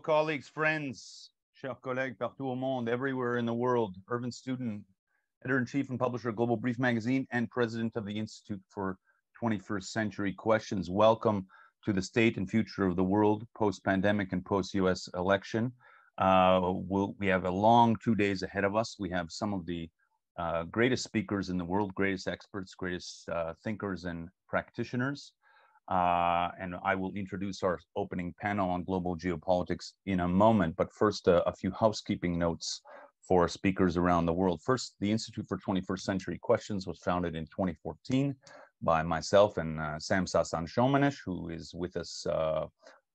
colleagues, friends, chers collègues partout au monde, everywhere in the world. Irvin Studin, editor-in-chief and publisher of Global Brief magazine and president of the Institute for 21st Century Questions. Welcome to the state and future of the world post-pandemic and post-US election. We have a long 2 days ahead of us. We have some of the greatest speakers in the world, greatest experts, greatest thinkers and practitioners. And I will introduce our opening panel on global geopolitics in a moment. But first, a few housekeeping notes for speakers around the world. First, the Institute for 21st Century Questions was founded in 2014 by myself and Sam Sasan-Shomanesh, who is with us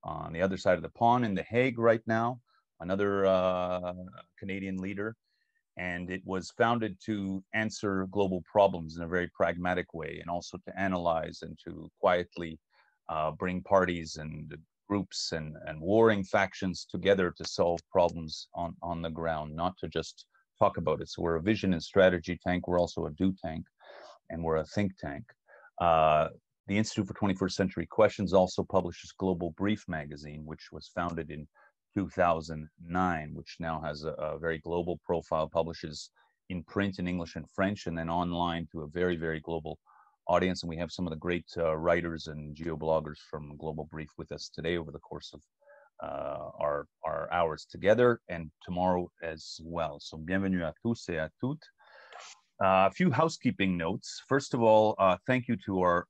on the other side of the pond in The Hague right now, another Canadian leader. And it was founded to answer global problems in a very pragmatic way, and also to analyze and to quietly bring parties and groups and warring factions together to solve problems on the ground, not to just talk about it. So we're a vision and strategy tank. We're also a do tank, and we're a think tank. The Institute for 21st Century Questions also publishes Global Brief magazine, which was founded in 2009, which now has a very global profile, publishes in print in English and French, and then online to a very, very global audience. And we have some of the great writers and geobloggers from Global Brief with us today over the course of our hours together, and tomorrow as well. So bienvenue à tous et à toutes. A few housekeeping notes. First of all, thank you to our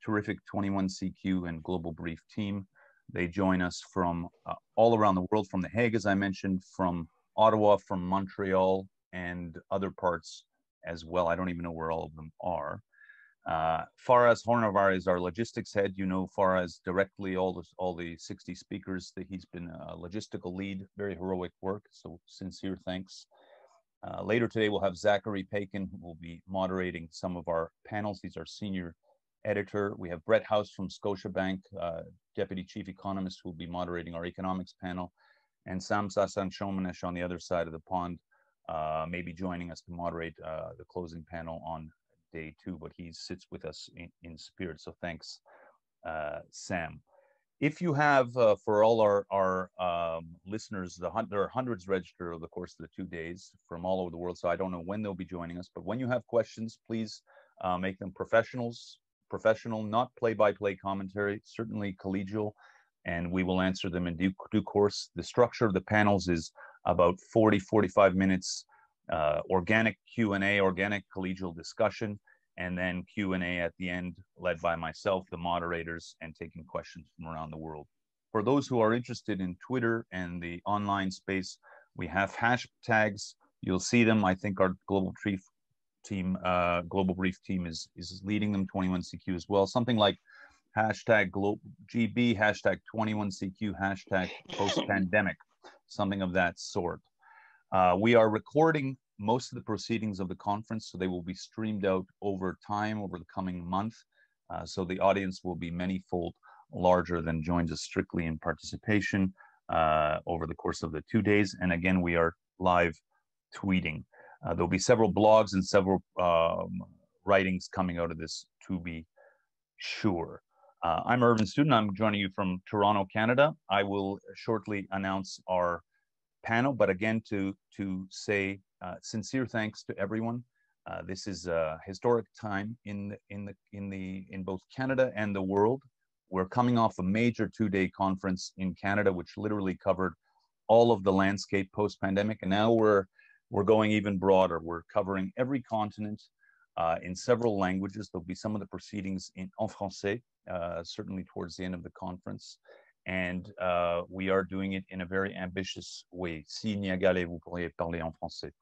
terrific 21CQ and Global Brief team. They join us from all around the world, from The Hague, as I mentioned, from Ottawa, from Montreal, and other parts as well. I don't even know where all of them are. Faraz Hornavar is our logistics head. You know Faraz directly, all the 60 speakers, that he's been a logistical lead, very heroic work, so sincere thanks. Later today, we'll have Zachary Pakin, who will be moderating some of our panels. He's our senior editor. We have Brett House from Scotiabank, Deputy Chief Economist, who will be moderating our economics panel, and Sam Sasan-Shomanesh on the other side of the pond may be joining us to moderate the closing panel on day 2, but he sits with us in spirit, so thanks, Sam. If you have, for all our listeners, there are hundreds registered over the course of the 2 days from all over the world, so I don't know when they'll be joining us, but when you have questions, please make them professional, not play-by-play commentary, certainly collegial, and we will answer them in due course. The structure of the panels is about 40-45 minutes, organic Q&A, organic collegial discussion, and then Q&A at the end, led by myself, the moderators, and taking questions from around the world. For those who are interested in Twitter and the online space, we have hashtags. You'll see them. I think our Global Brief team is leading them, 21CQ as well. Something like hashtag GB, hashtag 21CQ, hashtag post-pandemic, something of that sort. We are recording most of the proceedings of the conference, so they will be streamed out over time, over the coming month. So the audience will be many-fold larger than joins us strictly in participation over the course of the 2 days. And again, we are live tweeting. There'll be several blogs and several writings coming out of this, to be sure. I'm Irvin Studin. I'm joining you from Toronto, Canada. I will shortly announce our panel, but again, to say sincere thanks to everyone. This is a historic time in both Canada and the world. We're coming off a major 2-day conference in Canada, which literally covered all of the landscape post-pandemic, and now we're going even broader. We're covering every continent in several languages. There'll be some of the proceedings en français, certainly towards the end of the conference. And we are doing it in a very ambitious way. Si Niagalé, vous pourriez parler en français.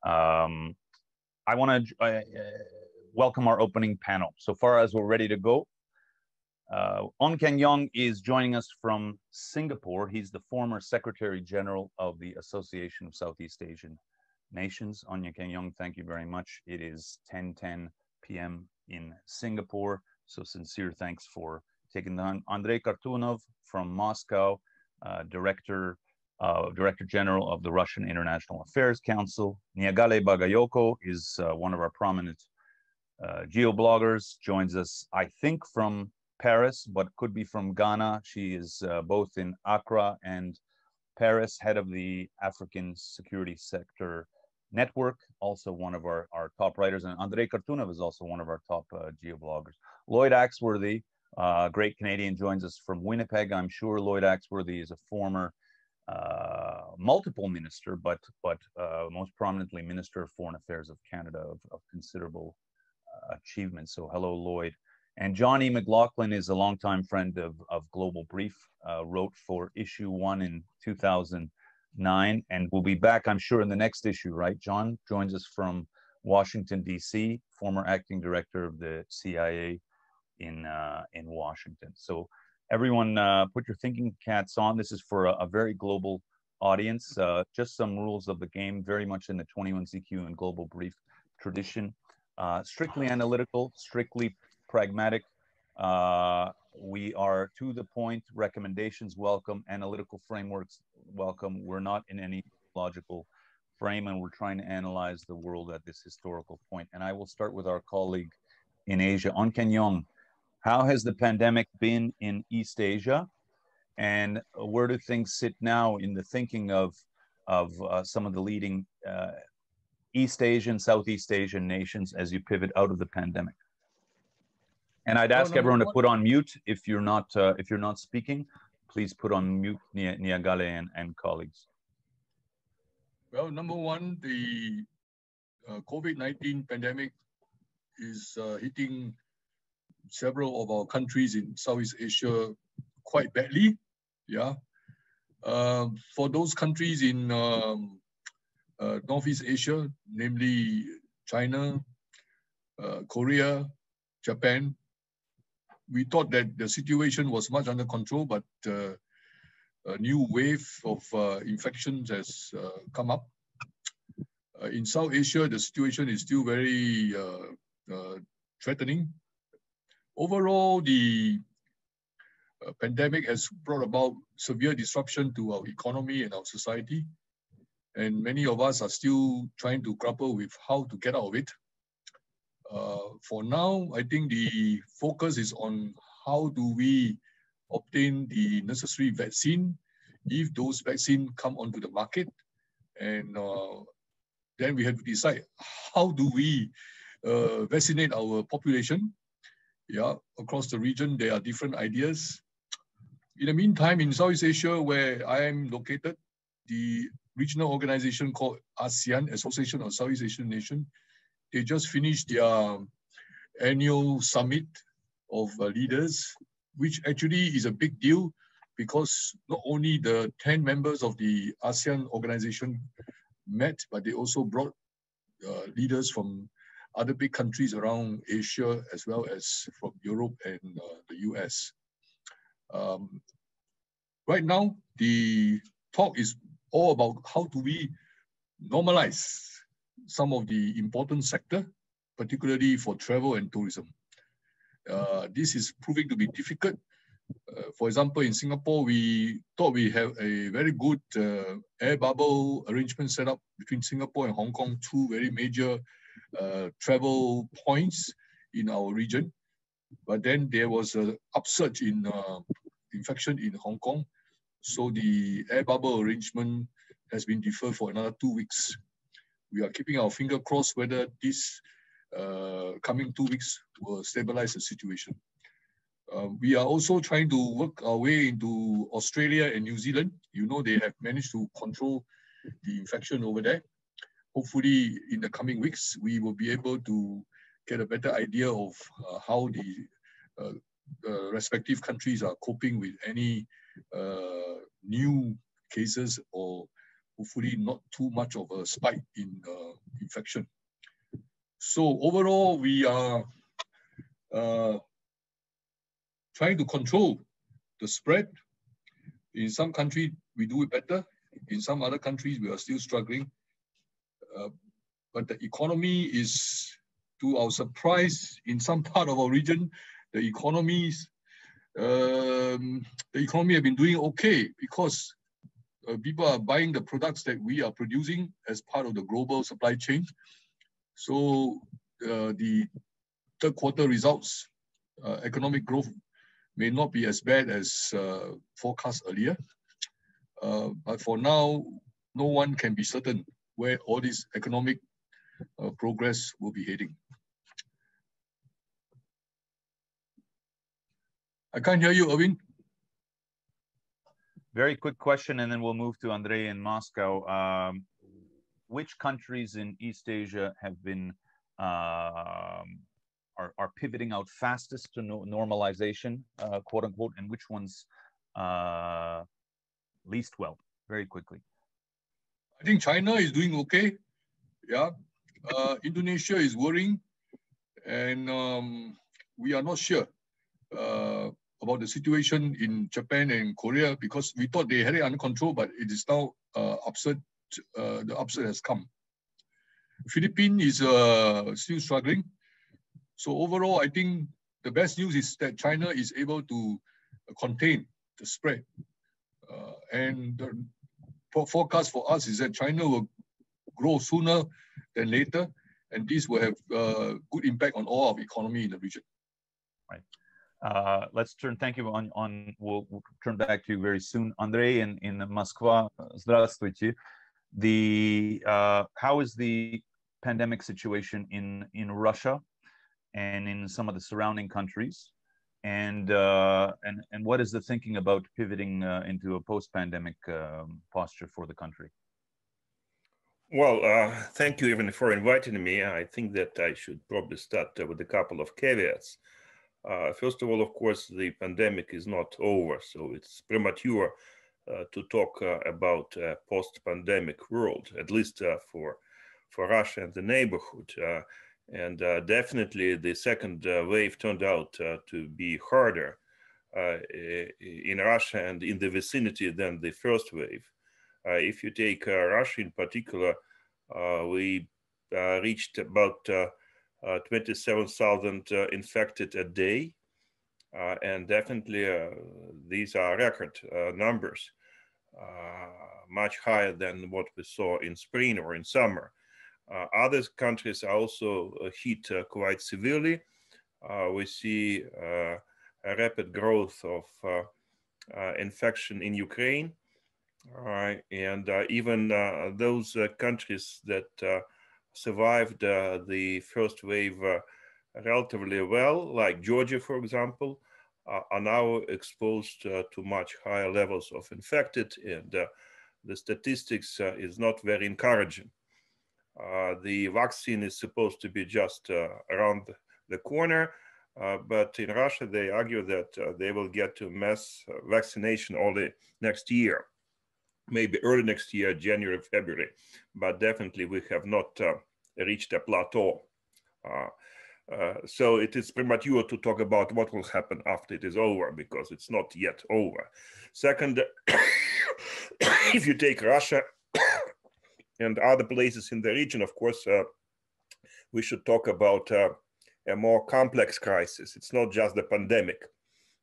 I want to welcome our opening panel. So far as we're ready to go, Ong Keng Yong is joining us from Singapore. He's the former Secretary General of the Association of Southeast Asian Nations. Ong Keng Yong, thank you very much. It is 10:10 p.m. in Singapore, so sincere thanks for taking the time. Andrey Kortunov from Moscow, Director General of the Russian International Affairs Council. Niagalé Bagagyoko is one of our prominent geobloggers, joins us, I think, from Paris, but could be from Ghana. She is both in Accra and Paris, head of the African Security Sector Network, also one of our top writers, and Andrey Kortunov is also one of our top geobloggers. Lloyd Axworthy, great Canadian, joins us from Winnipeg. I'm sure Lloyd Axworthy is a former multiple minister, but most prominently Minister of Foreign Affairs of Canada of considerable achievement. So hello, Lloyd. And Johnny McLaughlin is a longtime friend of Global Brief, wrote for issue 1 in 2009, and will be back, I'm sure, in the next issue, right? John joins us from Washington, D.C., former acting director of the CIA in Washington. So everyone, put your thinking caps on. This is for a very global audience. Just some rules of the game, very much in the 21CQ and Global Brief tradition. Strictly analytical, strictly pragmatic. We are to the point, recommendations welcome, analytical frameworks welcome. We're not in any logical frame, and we're trying to analyze the world at this historical point. And I will start with our colleague in Asia, Ong Keng Yong. How has the pandemic been in East Asia? And where do things sit now in the thinking of some of the leading East Asian, Southeast Asian nations as you pivot out of the pandemic? And I'd ask everyone to put on mute if you're not speaking. Please put on mute, Niagalé and colleagues. Well, number one, the COVID-19 pandemic is hitting several of our countries in Southeast Asia quite badly. Yeah. For those countries in Northeast Asia, namely China, Korea, Japan, we thought that the situation was much under control, but a new wave of infections has come up. In South Asia, the situation is still very threatening. Overall, the pandemic has brought about severe disruption to our economy and our society. And many of us are still trying to grapple with how to get out of it. For now, I think the focus is on how do we obtain the necessary vaccine, if those vaccines come onto the market. And then we have to decide how do we vaccinate our population. Yeah, across the region, there are different ideas. In the meantime, in Southeast Asia, where I am located, the regional organization called ASEAN, Association of Southeast Asian Nations, they just finished their annual summit of leaders, which actually is a big deal because not only the 10 members of the ASEAN organization met, but they also brought leaders from other big countries around Asia, as well as from Europe and the US. Right now, the talk is all about how do we normalize some of the important sector, particularly for travel and tourism. This is proving to be difficult. For example, in Singapore, we thought we have a very good air bubble arrangement set up between Singapore and Hong Kong, two very major travel points in our region. But then there was an upsurge in infection in Hong Kong. So the air bubble arrangement has been deferred for another 2 weeks. We are keeping our finger crossed whether this coming 2 weeks will stabilize the situation. We are also trying to work our way into Australia and New Zealand. You know, they have managed to control the infection over there. Hopefully, in the coming weeks, we will be able to get a better idea of how the respective countries are coping with any new cases, or hopefully not too much of a spike in infection. So overall, we are trying to control the spread. In some countries, we do it better. In some other countries, we are still struggling. But the economy is, to our surprise, in some part of our region, the economy have been doing okay because people are buying the products that we are producing as part of the global supply chain. So the third quarter results, economic growth may not be as bad as forecast earlier. But for now, no one can be certain where all this economic progress will be heading. I can't hear you, Irvin. Very quick question, and then we'll move to Andrey in Moscow. Which countries in East Asia have been are pivoting out fastest to normalization, quote unquote, and which ones least well? Very quickly. I think China is doing okay. Yeah, Indonesia is worrying, and we are not sure about the situation in Japan and Korea, because we thought they had it under control, but it is now upset. The upset has come. Philippines is still struggling. So overall, I think the best news is that China is able to contain the spread. And the forecast for us is that China will grow sooner than later, and this will have good impact on all of economy in the region. Right. Let's turn. Thank you. We'll turn back to you very soon, Andrey in Moskva. Здравствуйте. How is the pandemic situation in Russia and in some of the surrounding countries, and what is the thinking about pivoting into a post-pandemic posture for the country? Well, thank you, Irvin, for inviting me. I think that I should probably start with a couple of caveats. First of all, of course, the pandemic is not over, so it's premature to talk about a post-pandemic world, at least for Russia and the neighborhood. And definitely the second wave turned out to be harder in Russia and in the vicinity than the first wave. If you take Russia in particular, we reached about 27,000 infected a day. And definitely these are record numbers, much higher than what we saw in spring or in summer. Other countries are also hit quite severely. We see a rapid growth of infection in Ukraine. And even those countries that survived the first wave relatively well, like Georgia, for example, are now exposed to much higher levels of infected, and the statistics is not very encouraging. The vaccine is supposed to be just around the corner, but in Russia, they argue that they will get to mass vaccination only next year, maybe early next year, January, February, but definitely we have not reached a plateau. So it is premature to talk about what will happen after it is over, because it's not yet over. Second, if you take Russia and other places in the region, of course, we should talk about a more complex crisis. It's not just the pandemic,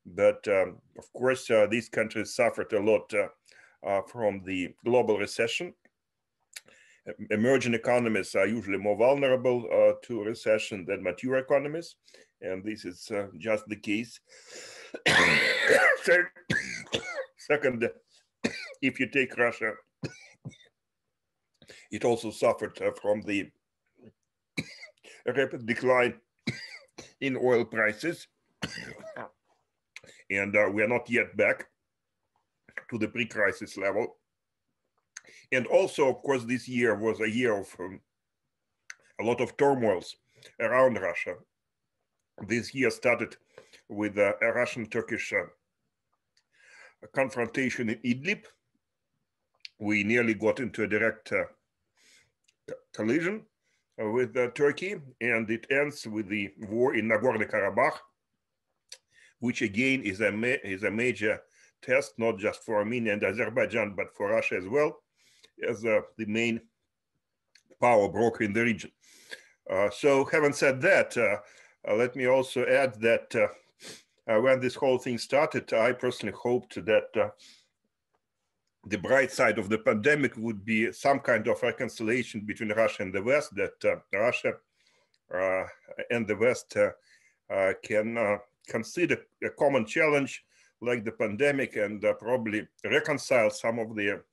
but of course, these countries suffered a lot from the global recession. Emerging economies are usually more vulnerable to recession than mature economies, and this is just the case. Second, if you take Russia, it also suffered from the rapid decline in oil prices, and we are not yet back to the pre-crisis level. And also, of course, this year was a year of a lot of turmoils around Russia. This year started with a Russian-Turkish confrontation in Idlib. We nearly got into a direct collision with Turkey, and it ends with the war in Nagorno-Karabakh, which again is a major test, not just for Armenia and Azerbaijan, but for Russia as well, as the main power broker in the region. So having said that, let me also add that when this whole thing started, I personally hoped that the bright side of the pandemic would be some kind of reconciliation between Russia and the West, that Russia and the West can consider a common challenge like the pandemic and probably reconcile some of the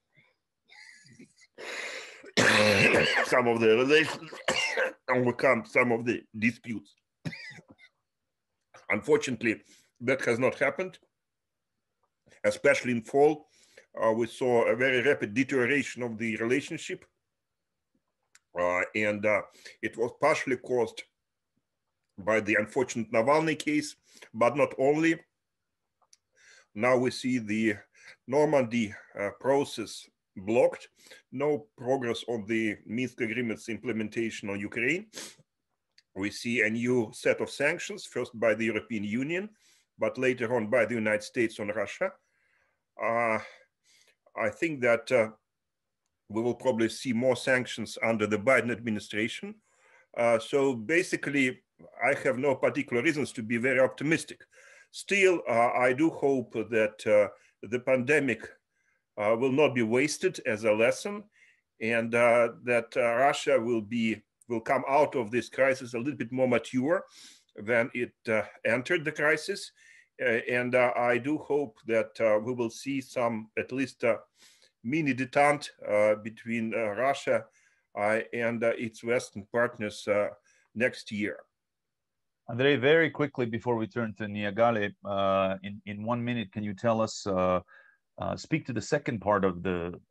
relations, overcome some of the disputes. Unfortunately, that has not happened, especially in fall. We saw a very rapid deterioration of the relationship, and it was partially caused by the unfortunate Navalny case, but not only. Now we see the Normandy process blocked, no progress on the Minsk agreements implementation on Ukraine. We see a new set of sanctions, first by the European Union, but later on by the United States on Russia. I think that we will probably see more sanctions under the Biden administration. So basically, I have no particular reasons to be very optimistic. Still, I do hope that the pandemic will not be wasted as a lesson, and that Russia will come out of this crisis a little bit more mature than it entered the crisis. And I do hope that we will see some, at least mini detente between Russia and its Western partners next year. Andrey, very quickly before we turn to Niagalé, in 1 minute, can you tell us, speak to the second part of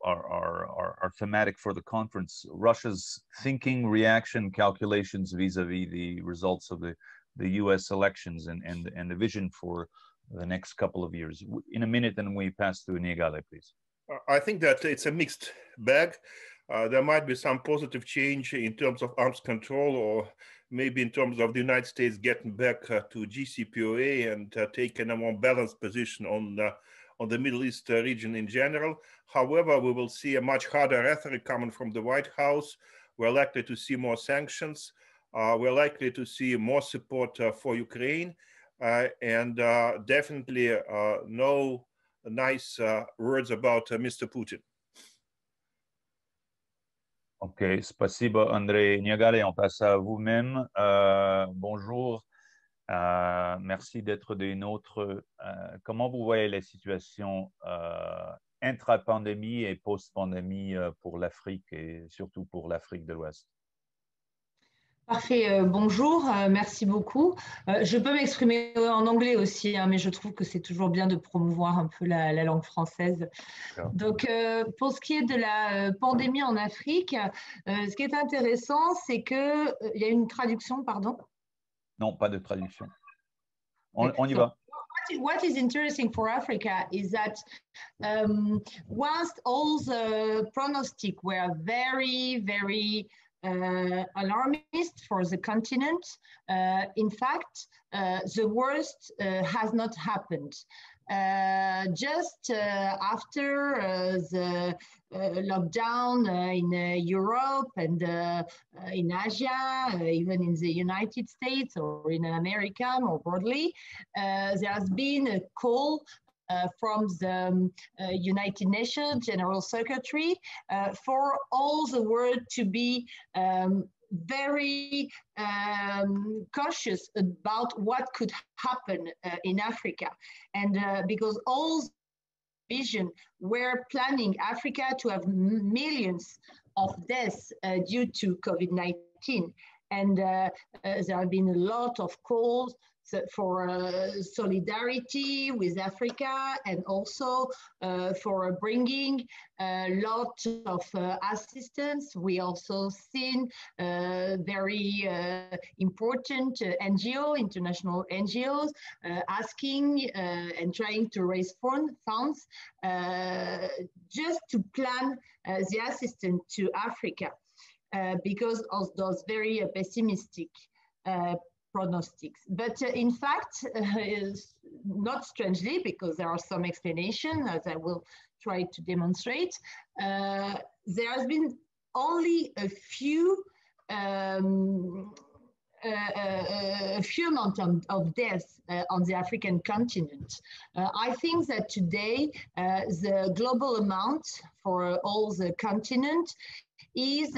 our thematic for the conference, Russia's thinking, reaction, calculations vis-a-vis the results of the U.S. elections and the vision for the next couple of years. In a minute, and we pass to Niagalé, please. I think that it's a mixed bag. There might be some positive change in terms of arms control, or maybe in terms of the United States getting back to JCPOA and taking a more balanced position on the Middle East region in general. However, we will see a much harder rhetoric coming from the White House. We're likely to see more sanctions. We're likely to see more support for Ukraine, and definitely no nice words about Mr. Putin. Ok, spasibo Andrey. Niagalé, on passe à vous-même. Bonjour, merci d'être des nôtres. Comment vous voyez la situation intra-pandémie et post-pandémie pour l'Afrique et surtout pour l'Afrique de l'Ouest? Parfait, bonjour, merci beaucoup. Je peux m'exprimer en anglais aussi, hein, mais je trouve que c'est toujours bien de promouvoir un peu la langue française. Donc, pour ce qui est de la pandémie en Afrique, ce qui est intéressant, c'est qu'il y a une traduction, pardon? Non, pas de traduction. On y va. What is interesting for Africa is that whilst all the pronostics were very, very alarmist for the continent, in fact, the worst has not happened. Just after the lockdown in Europe and in Asia, even in the United States or in America more broadly, there has been a call from the United Nations General Secretary for all the world to be very cautious about what could happen in Africa. And because all vision were planning Africa to have millions of deaths due to COVID-19. And there have been a lot of calls for solidarity with Africa, and also for bringing a lot of assistance. We also seen very important international NGOs asking and trying to raise funds just to plan the assistance to Africa because of those very pessimistic prognostics. But in fact, not strangely, because there are some explanations, as I will try to demonstrate, there has been only a few amount of deaths on the African continent. I think that today the global amount for all the continent is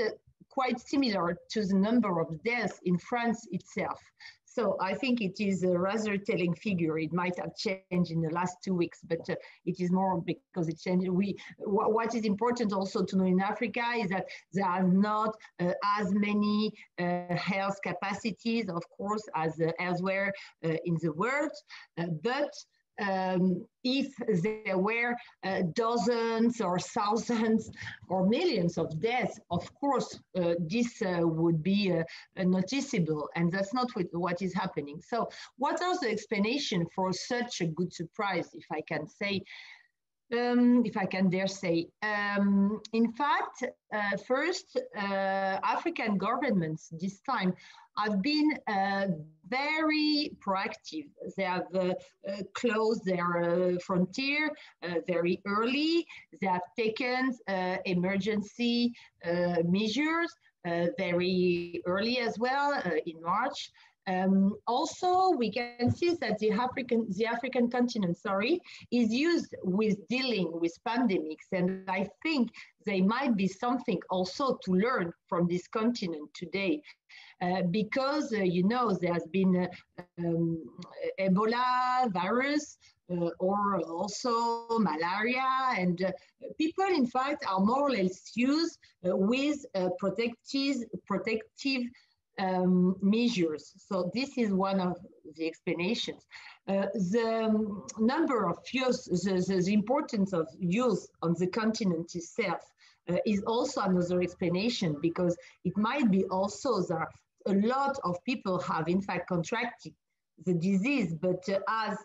quite similar to the number of deaths in France itself. So I think it is a rather telling figure. It might have changed in the last 2 weeks, but it is more because it changed. What is important also to know in Africa is that there are not as many health capacities, of course, as elsewhere in the world, but if there were dozens or thousands or millions of deaths, of course, this would be noticeable, and that's not what is happening. So what are the explanations for such a good surprise, if I can say, if I can dare say? In fact, first, African governments this time have been very proactive. They have closed their frontier very early. They have taken emergency measures very early as well, in March. Also, we can see that the African continent, is used with dealing with pandemics, and I think there might be something also to learn from this continent today, because you know there has been Ebola virus or also malaria, and people, in fact, are more or less used with protective measures. So this is one of the explanations. The number of youth, the importance of youth on the continent itself is also another explanation, because it might be also that a lot of people have in fact contracted the disease, but as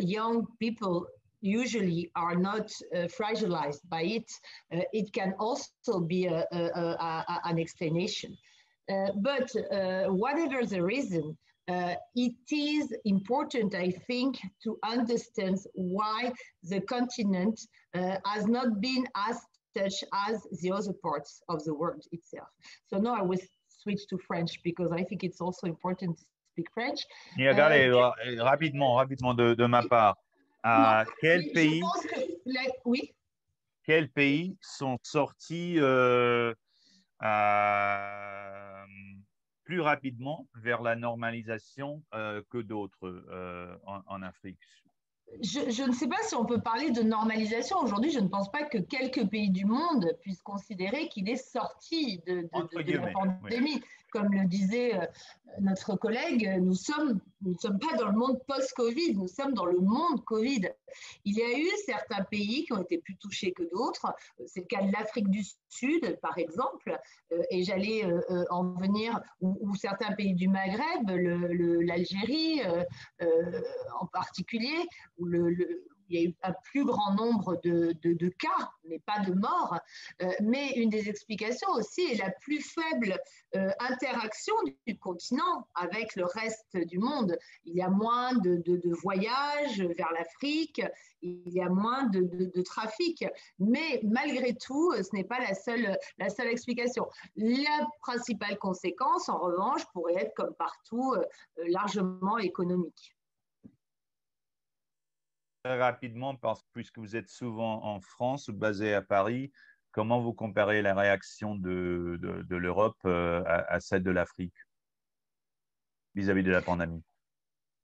young people usually are not fragilized by it, it can also be an explanation. But whatever the reason, it is important, I think, to understand why the continent has not been as touched as the other parts of the world itself. So now I will switch to French, because I think it's also important to speak French. Niagalé, rapidement de ma part. Quels pays sont sortis plus rapidement vers la normalisation que d'autres en Afrique? Je ne sais pas si on peut parler de normalisation. Aujourd'hui, je ne pense pas que quelques pays du monde puissent considérer qu'il est sorti de la pandémie. Oui. Comme le disait notre collègue, nous ne sommes pas dans le monde post-Covid, nous sommes dans le monde Covid. Il y a eu certains pays qui ont été plus touchés que d'autres. C'est le cas de l'Afrique du Sud, par exemple, et j'allais en venir, ou certains pays du Maghreb, l'Algérie en particulier, où il y a eu un plus grand nombre de cas, mais pas de morts. Mais une des explications aussi est la plus faible interaction du continent avec le reste du monde. Il y a moins de voyages vers l'Afrique, il y a moins de trafic. Mais malgré tout, ce n'est pas la seule explication. La principale conséquence, en revanche, pourrait être, comme partout, largement économique. Très rapidement, puisque vous êtes souvent en France ou basé à Paris, comment vous comparez la réaction de l'Europe à celle de l'Afrique vis-à-vis de la pandémie?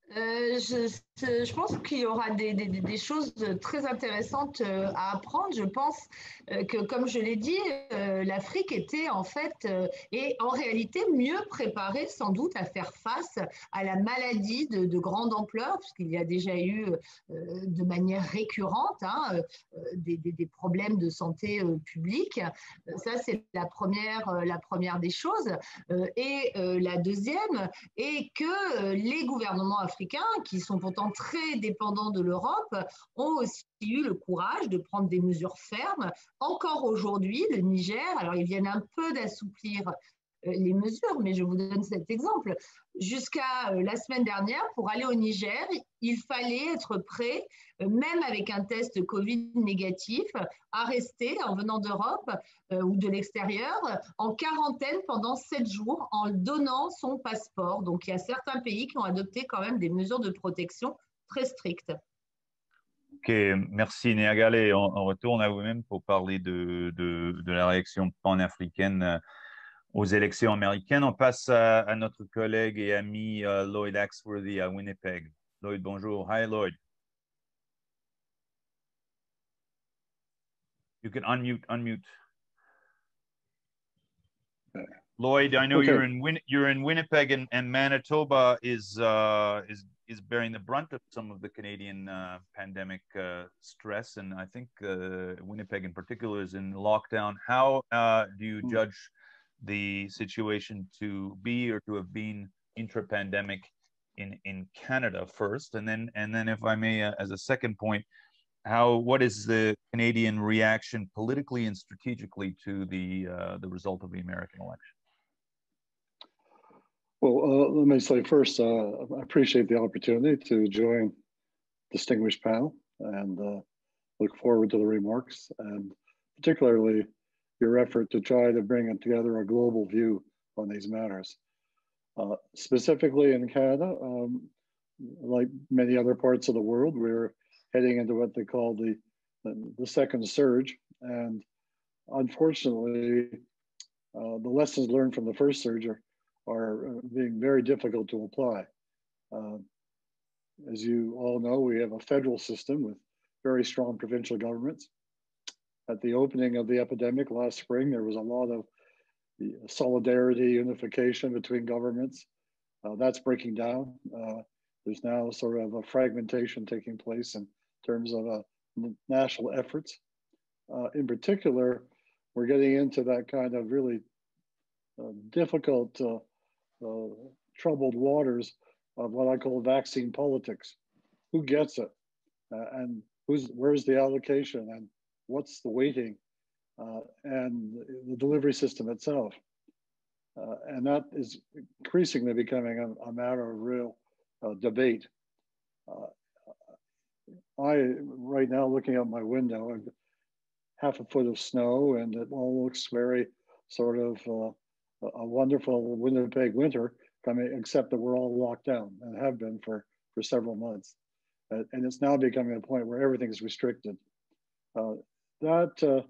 Je pense qu'il y aura des choses très intéressantes à apprendre. Je pense que, comme je l'ai dit, l'Afrique était en fait et en réalité mieux préparée sans doute à faire face à la maladie de grande ampleur, puisqu'il y a déjà eu de manière récurrente des problèmes de santé publique. Ça, c'est la première des choses. Et la deuxième est que les gouvernements africains, qui sont pourtant très dépendants de l'Europe, ont aussi eu le courage de prendre des mesures fermes. Encore aujourd'hui, le Niger, alors ils viennent un peu d'assouplir les mesures, mais je vous donne cet exemple. Jusqu'à la semaine dernière, pour aller au Niger, il fallait être prêt, même avec un test Covid négatif, à rester en venant d'Europe ou de l'extérieur en quarantaine pendant 7 jours en donnant son passeport. Donc, il y a certains pays qui ont adopté quand même des mesures de protection très strictes. Ok, merci Niagalé. On retourne à vous-même pour parler de la réaction pan-africaine aux élections américaines. On passe à notre collègue et ami Lloyd Axworthy à Winnipeg. Lloyd, bonjour. Hi, Lloyd. You can unmute. Lloyd, I know you're in Winnipeg, and Manitoba is bearing the brunt of some of the Canadian pandemic stress, and I think Winnipeg in particular is in lockdown. How do you judge the situation to be or to have been intra-pandemic in Canada first, and then if I may, as a second point, what is the Canadian reaction politically and strategically to the result of the American election? Well, let me say first, I appreciate the opportunity to join distinguished panel and look forward to the remarks, and particularly your effort to try to bring together a global view on these matters. Specifically in Canada, like many other parts of the world, we're heading into what they call the second surge, and unfortunately, the lessons learned from the first surge are being very difficult to apply. As you all know, we have a federal system with very strong provincial governments. At the opening of the epidemic last spring, there was a lot of solidarity, unification between governments. That's breaking down. There's now sort of a fragmentation taking place in terms of national efforts. In particular, we're getting into that kind of really difficult, troubled waters of what I call vaccine politics. Who gets it? And where's the allocation? And what's the weighting? And the delivery system itself. And that is increasingly becoming a matter of real debate. Right now, looking out my window, I've got half a foot of snow, and it all looks very sort of a wonderful Winnipeg winter coming, except that we're all locked down and have been for several months. And it's now becoming a point where everything is restricted. That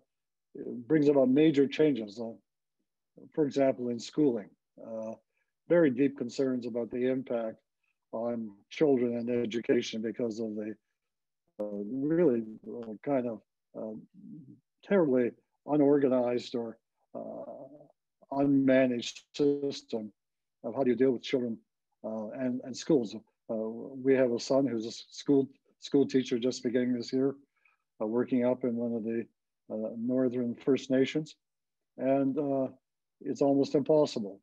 brings about major changes. For example, in schooling, very deep concerns about the impact on children and education because of the really kind of terribly unorganized or unmanaged system of how do you deal with children and schools. We have a son who's a school teacher just beginning this year, working up in one of the Northern First Nations, and it's almost impossible,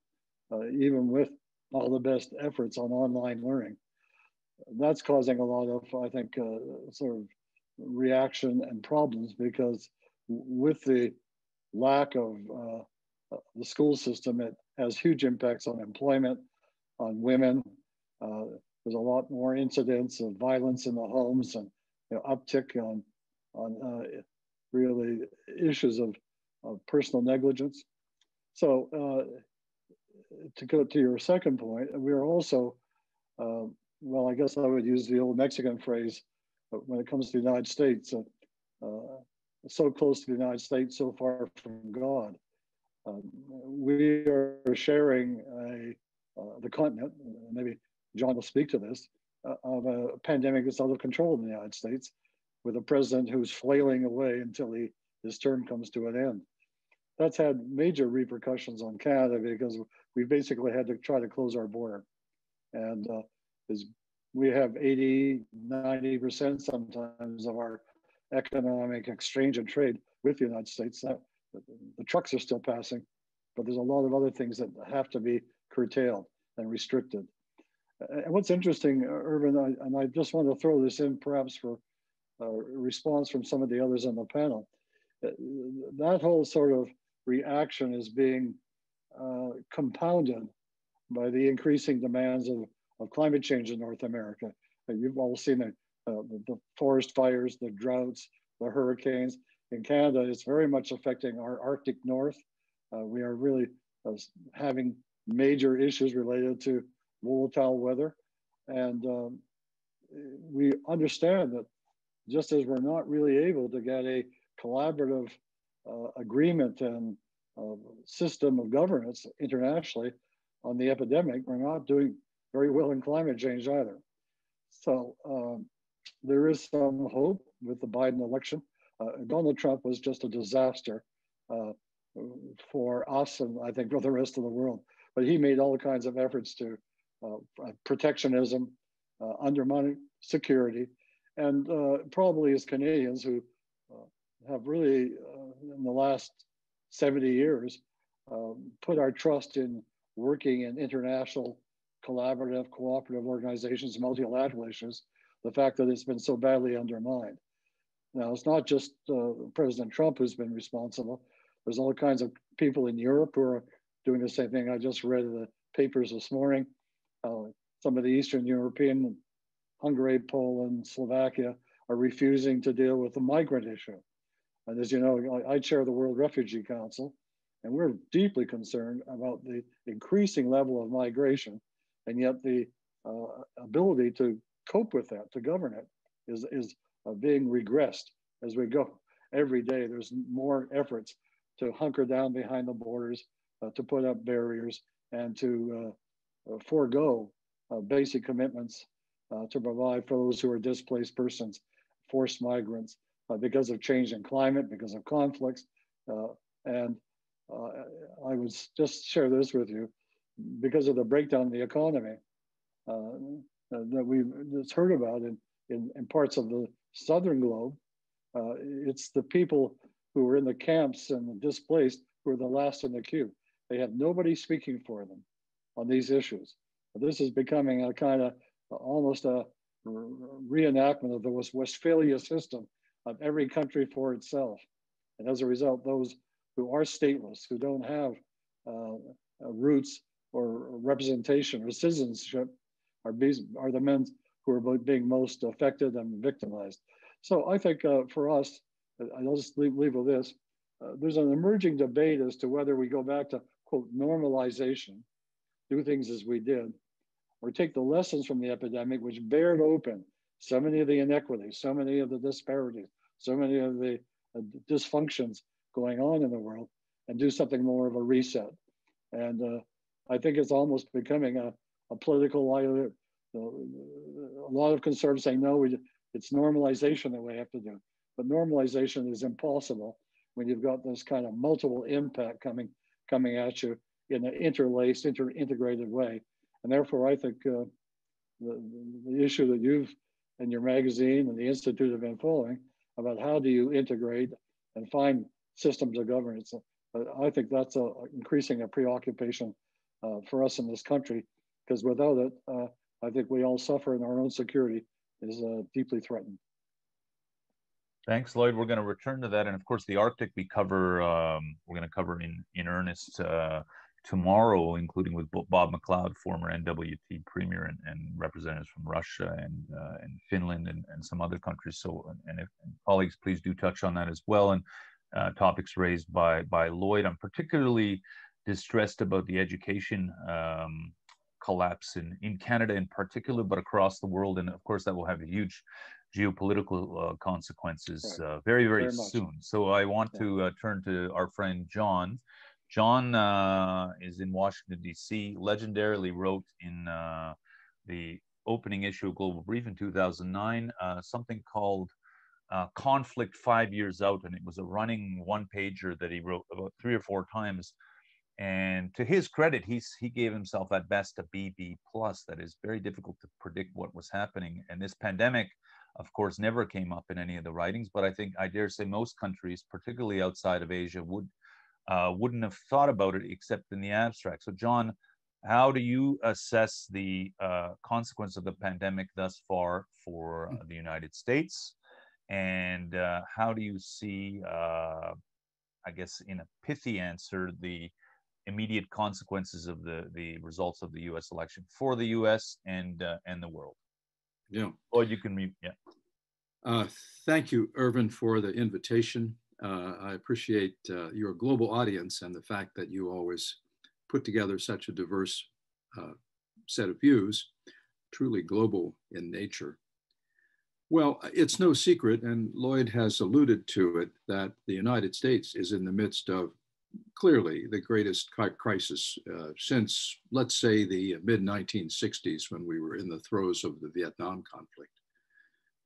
even with all the best efforts on online learning. That's causing a lot of, I think, sort of reaction and problems, because with the lack of the school system, it has huge impacts on employment, on women. There's a lot more incidents of violence in the homes, and uptick on really issues of personal negligence. So to go to your second point, we are also, well, I guess I would use the old Mexican phrase, when it comes to the United States, so close to the United States, so far from God. We are sharing the continent, maybe John will speak to this, of a pandemic that's out of control in the United States, with a president who's flailing away until his term comes to an end. That's had major repercussions on Canada, because we basically had to try to close our border. And we have 80, 90% sometimes of our economic exchange and trade with the United States. The trucks are still passing, but there's a lot of other things that have to be curtailed and restricted. And what's interesting, Irvin, and I just want to throw this in perhaps for a response from some of the others on the panel, that whole sort of reaction is being compounded by the increasing demands of climate change in North America. You've all seen the forest fires, the droughts, the hurricanes. In Canada, it's very much affecting our Arctic North. We are really having major issues related to volatile weather. And we understand that just as we're not really able to get a collaborative agreement and system of governance internationally on the epidemic, we're not doing very well in climate change either. So there is some hope with the Biden election. Donald Trump was just a disaster for us and I think for the rest of the world. But he made all kinds of efforts to protectionism, undermining security, and probably as Canadians who have really, in the last 70 years, put our trust in working in international, collaborative, cooperative organizations, multilateral issues, the fact that it's been so badly undermined. Now, it's not just President Trump who's been responsible. There's all kinds of people in Europe who are doing the same thing. I just read the papers this morning. Some of the Eastern European, Hungary, Poland, Slovakia are refusing to deal with the migrant issue. And as you know, I chair the World Refugee Council, and we're deeply concerned about the increasing level of migration, and yet the ability to cope with that, to govern it, is being regressed as we go. Every day, there's more efforts to hunker down behind the borders, to put up barriers, and to forego basic commitments to provide for those who are displaced persons, forced migrants, because of change in climate, because of conflicts. And I would just share this with you, because of the breakdown in the economy that we've just heard about in parts of the southern globe, it's the people who are in the camps and displaced who are the last in the queue. They have nobody speaking for them on these issues. This is becoming a kind of almost a reenactment of the Westphalia system of every country for itself. And as a result, those who are stateless, who don't have roots or representation or citizenship are the men who are being most affected and victimized. So I think for us, I'll just leave with this, there's an emerging debate as to whether we go back to, quote, normalization, do things as we did, or take the lessons from the epidemic, which bared open so many of the inequities, so many of the disparities, so many of the dysfunctions going on in the world, and do something more of a reset. And I think it's almost becoming a political, a lot of conservatives say, no, it's normalization that we have to do. But normalization is impossible when you've got this kind of multiple impact coming at you in an interlaced, integrated way. And therefore, I think the issue that you've, in your magazine and the Institute have been following about how do you integrate and find systems of governance, I think that's increasing a preoccupation for us in this country, because without it, I think we all suffer and our own security is deeply threatened. Thanks, Lloyd. We're going to return to that. And of course, the Arctic we're going to cover in earnest tomorrow, including with Bob McLeod, former NWT premier, and representatives from Russia and Finland and some other countries. So, and colleagues, please do touch on that as well. And topics raised by Lloyd. I'm particularly distressed about the education collapse in Canada in particular, but across the world. And of course, that will have a huge geopolitical consequences very, very soon. So I want to turn to our friend John. John is in Washington, D.C., legendarily wrote in the opening issue of Global Brief in 2009, something called Conflict 5 Years Out. And it was a running one-pager that he wrote about 3 or 4 times. And to his credit, he gave himself at best a BB+. That is very difficult to predict what was happening. And this pandemic, of course, never came up in any of the writings. But I think, I dare say, most countries, particularly outside of Asia, wouldn't have thought about it except in the abstract. So, John, how do you assess the consequence of the pandemic thus far for the United States? And how do you see, I guess, in a pithy answer, the immediate consequences of the results of the U.S. election for the U.S. and the world? Yeah. Or you can mute. Yeah. Thank you, Irvin, for the invitation. I appreciate your global audience and the fact that you always put together such a diverse set of views, truly global in nature. Well, it's no secret, and Lloyd has alluded to it, that the United States is in the midst of clearly the greatest crisis since, let's say, the mid-1960s, when we were in the throes of the Vietnam conflict,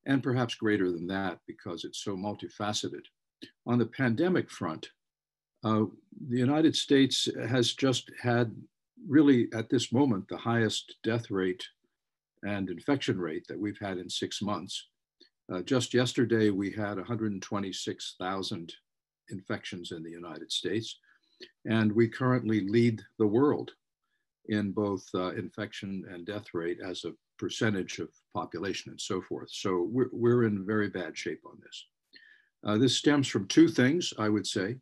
and perhaps greater than that because it's so multifaceted. On the pandemic front, the United States has just had really at this moment the highest death rate and infection rate that we've had in 6 months. Just yesterday, we had 126,000 infections in the United States, and we currently lead the world in both infection and death rate as a percentage of population and so forth. So we're in very bad shape on this. This stems from two things, I would say.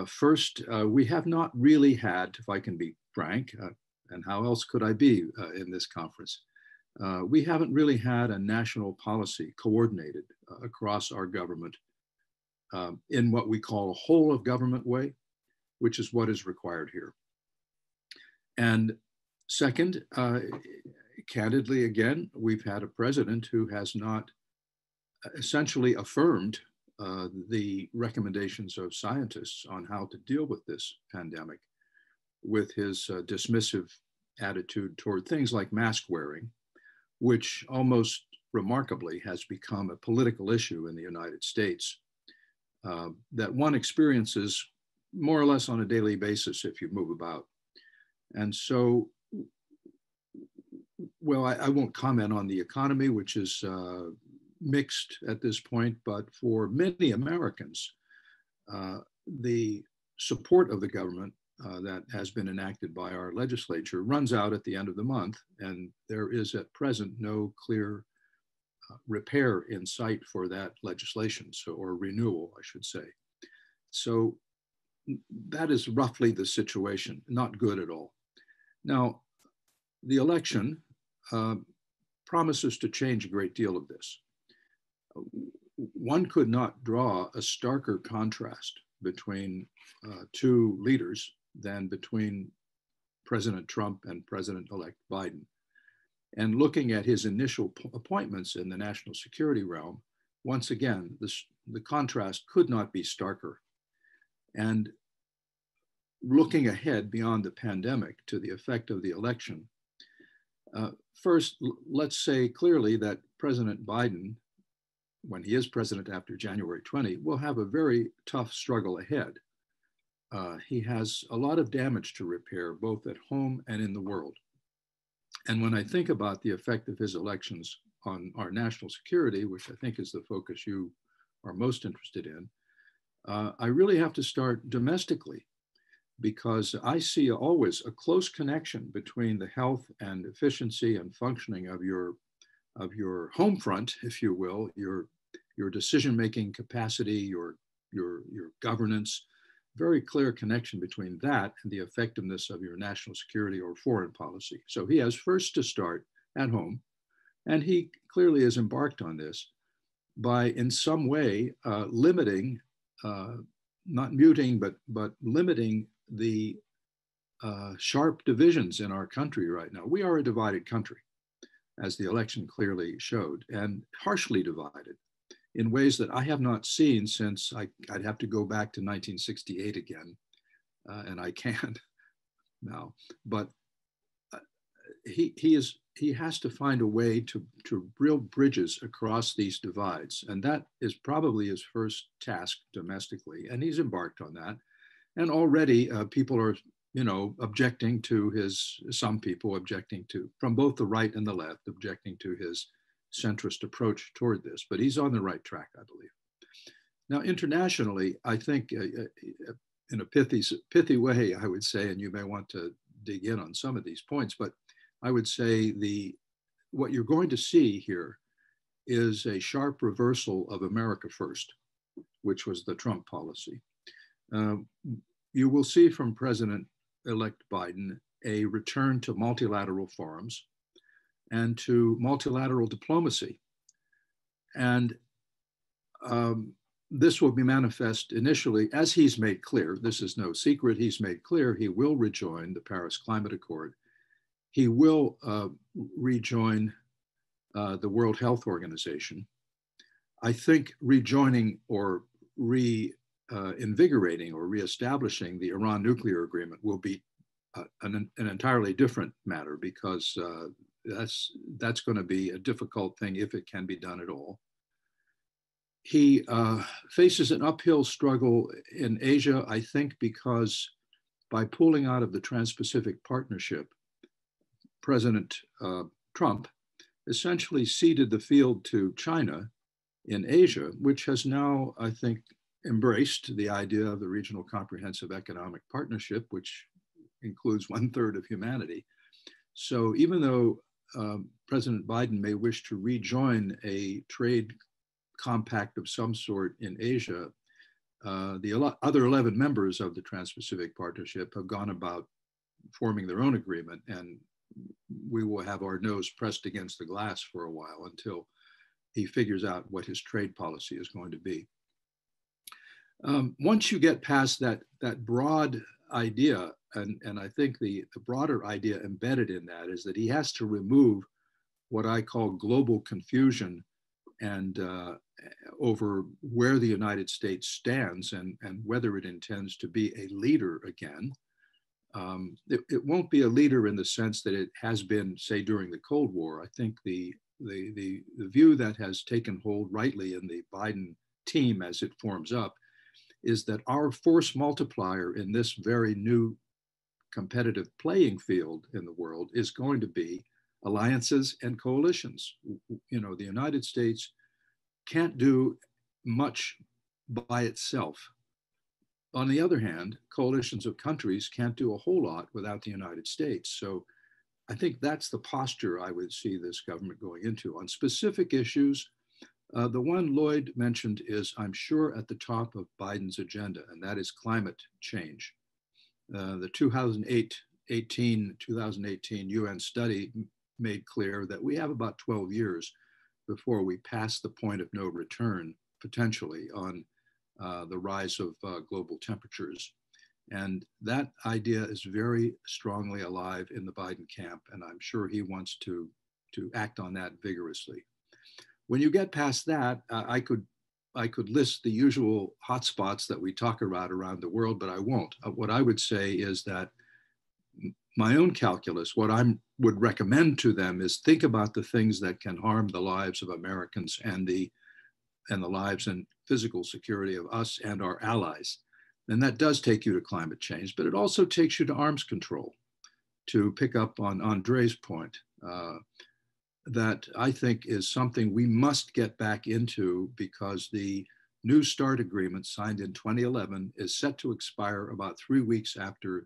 First, we have not really had, if I can be frank, and how else could I be in this conference? We haven't really had a national policy coordinated across our government in what we call a whole of government way, which is what is required here. And second, candidly, again, we've had a president who has not essentially affirmed the recommendations of scientists on how to deal with this pandemic, with his dismissive attitude toward things like mask wearing, which almost remarkably has become a political issue in the United States that one experiences more or less on a daily basis if you move about. And so, well, I won't comment on the economy, which is mixed at this point, but for many Americans, the support of the government that has been enacted by our legislature runs out at the end of the month, and there is at present no clear repair in sight for that legislation, or renewal, I should say. So that is roughly the situation, not good at all. Now, the election promises to change a great deal of this. One could not draw a starker contrast between two leaders than between President Trump and President-elect Biden. And looking at his initial appointments in the national security realm, once again, the contrast could not be starker. And looking ahead beyond the pandemic to the effect of the election, first, let's say clearly that President Biden, when he is president after January 20, will have a very tough struggle ahead. He has a lot of damage to repair, both at home and in the world. And when I think about the effect of his elections on our national security, which I think is the focus you are most interested in, I really have to start domestically, because I see always a close connection between the health and efficiency and functioning of your home front, if you will, your decision-making capacity, your governance. Very clear connection between that and the effectiveness of your national security or foreign policy. So he has first to start at home, and he clearly has embarked on this by in some way limiting, not muting, but limiting the sharp divisions in our country right now. We are a divided country, as the election clearly showed, and harshly divided in ways that I have not seen since I'd have to go back to 1968 again, and I can't now. But he has to find a way to build bridges across these divides, and that is probably his first task domestically, and he's embarked on that. And already people are, objecting to some people objecting to, from both the right and the left, objecting to his centrist approach toward this, but he's on the right track, I believe. Now, internationally, I think in a pithy way, I would say, and you may want to dig in on some of these points, but I would say what you're going to see here is a sharp reversal of America First, which was the Trump policy. You will see from President-elect Biden a return to multilateral forums and to multilateral diplomacy. And this will be manifest initially, as he's made clear, this is no secret, he's made clear he will rejoin the Paris Climate Accord. He will rejoin the World Health Organization. I think rejoining or invigorating or reestablishing the Iran nuclear agreement will be an entirely different matter, because that's going to be a difficult thing if it can be done at all. He faces an uphill struggle in Asia, I think, because by pulling out of the Trans-Pacific Partnership, President Trump essentially ceded the field to China in Asia, which has now, I think, embraced the idea of the Regional Comprehensive Economic Partnership, which includes 1/3 of humanity. So even though President Biden may wish to rejoin a trade compact of some sort in Asia, the other 11 members of the Trans-Pacific Partnership have gone about forming their own agreement, and we will have our nose pressed against the glass for a while until he figures out what his trade policy is going to be. Once you get past that broad idea, and I think the broader idea embedded in that is that he has to remove what I call global confusion and over where the United States stands and whether it intends to be a leader again. It won't be a leader in the sense that it has been, say, during the Cold War. I think the view that has taken hold rightly in the Biden team as it forms up is that our force multiplier in this very new competitive playing field in the world is going to be alliances and coalitions. You know, the United States can't do much by itself. On the other hand, coalitions of countries can't do a whole lot without the United States. So I think that's the posture I would see this government going into. On specific issues, the one Lloyd mentioned is, I'm sure, at the top of Biden's agenda, and that is climate change. The 2018 UN study made clear that we have about 12 years before we pass the point of no return, potentially, on the rise of global temperatures. And that idea is very strongly alive in the Biden camp, and I'm sure he wants to act on that vigorously. When you get past that, I could list the usual hotspots that we talk about around the world, but I won't. What I would say is that my own calculus, what I would recommend to them is think about the things that can harm the lives of Americans and the lives and physical security of us and our allies. And that does take you to climate change, but it also takes you to arms control. To pick up on Andrey's point, that I think is something we must get back into, because the New START agreement signed in 2011 is set to expire about 3 weeks after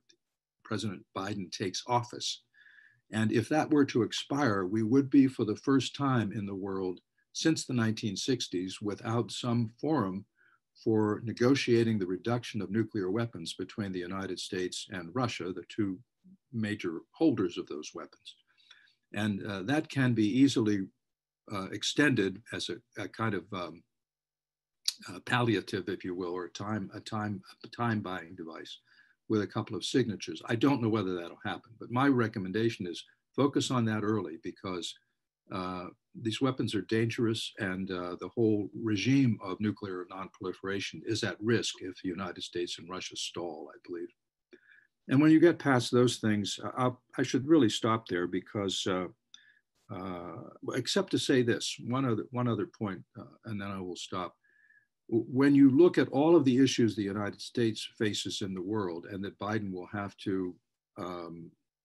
President Biden takes office. And if that were to expire, we would be, for the first time in the world since the 1960s, without some forum for negotiating the reduction of nuclear weapons between the United States and Russia, the two major holders of those weapons. And that can be easily extended as a kind of palliative, if you will, or a time buying device with a couple of signatures. I don't know whether that'll happen, but my recommendation is focus on that early, because these weapons are dangerous, and the whole regime of nuclear nonproliferation is at risk if the United States and Russia stall, I believe. And when you get past those things, I should really stop there, because except to say this, one other point, and then I will stop. When you look at all of the issues the United States faces in the world and that Biden will have to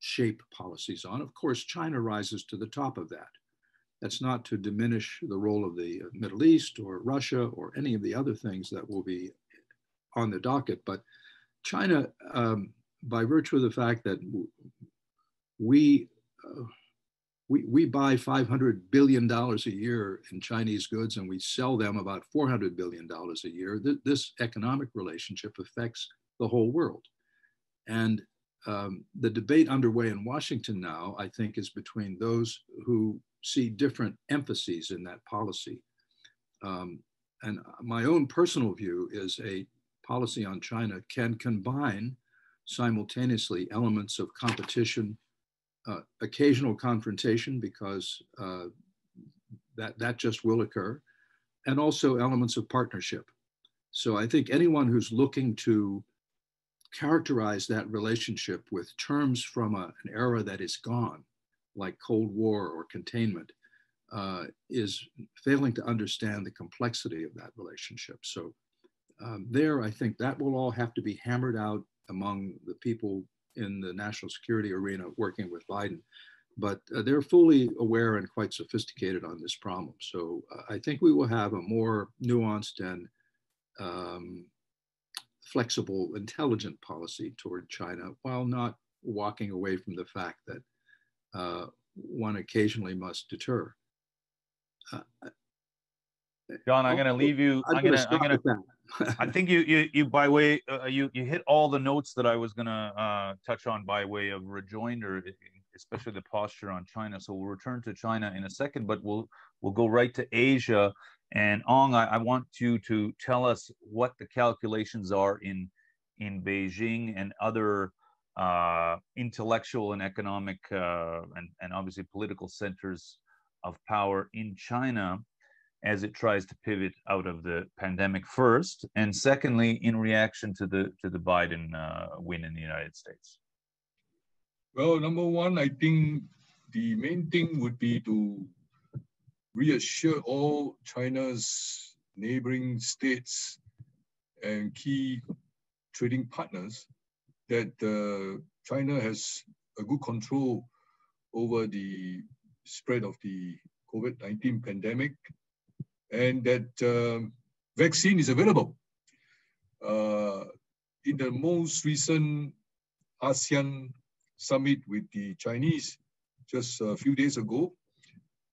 shape policies on, of course, China rises to the top of that. That's not to diminish the role of the Middle East or Russia or any of the other things that will be on the docket, but China, by virtue of the fact that we buy $500 billion a year in Chinese goods and we sell them about $400 billion a year, this economic relationship affects the whole world. And the debate underway in Washington now, I think, is between those who see different emphases in that policy. And my own personal view is a policy on China can combine simultaneously elements of competition, occasional confrontation, because that just will occur, and also elements of partnership. So I think anyone who's looking to characterize that relationship with terms from an era that is gone, like Cold War or containment, is failing to understand the complexity of that relationship. So there, I think that will all have to be hammered out among the people in the national security arena working with Biden. But they're fully aware and quite sophisticated on this problem. So I think we will have a more nuanced and flexible, intelligent policy toward China, while not walking away from the fact that one occasionally must deter. John, I'm going to leave you. I think you by way you hit all the notes that I was going to touch on by way of rejoinder, especially the posture on China. So we'll return to China in a second, but we'll go right to Asia. And Ong, I want you to tell us what the calculations are in Beijing and other intellectual and economic and obviously political centers of power in China as it tries to pivot out of the pandemic first, and secondly, in reaction to the Biden win in the United States. Well, number one, I think the main thing would be to reassure all China's neighboring states and key trading partners that China has a good control over the spread of the COVID-19 pandemic, and that vaccine is available. In the most recent ASEAN summit with the Chinese just a few days ago,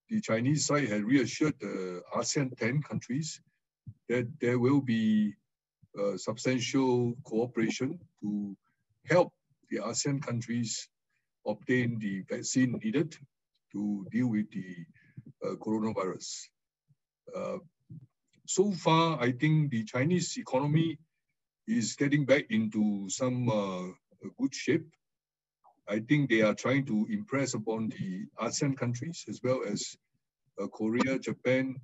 the Chinese side had reassured the ASEAN 10 countries that there will be substantial cooperation to help the ASEAN countries obtain the vaccine needed to deal with the coronavirus. So far, I think the Chinese economy is getting back into some good shape. I think they are trying to impress upon the ASEAN countries as well as Korea, Japan,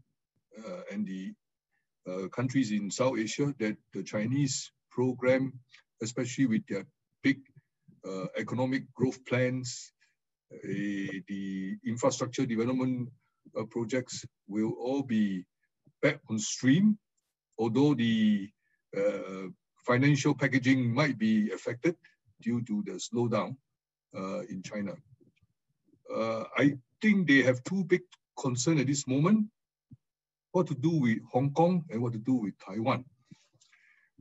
and the countries in South Asia that the Chinese program, especially with their big economic growth plans, the infrastructure development projects will all be back on stream, although the financial packaging might be affected due to the slowdown in China. I think they have two big concerns at this moment: what to do with Hong Kong and what to do with Taiwan.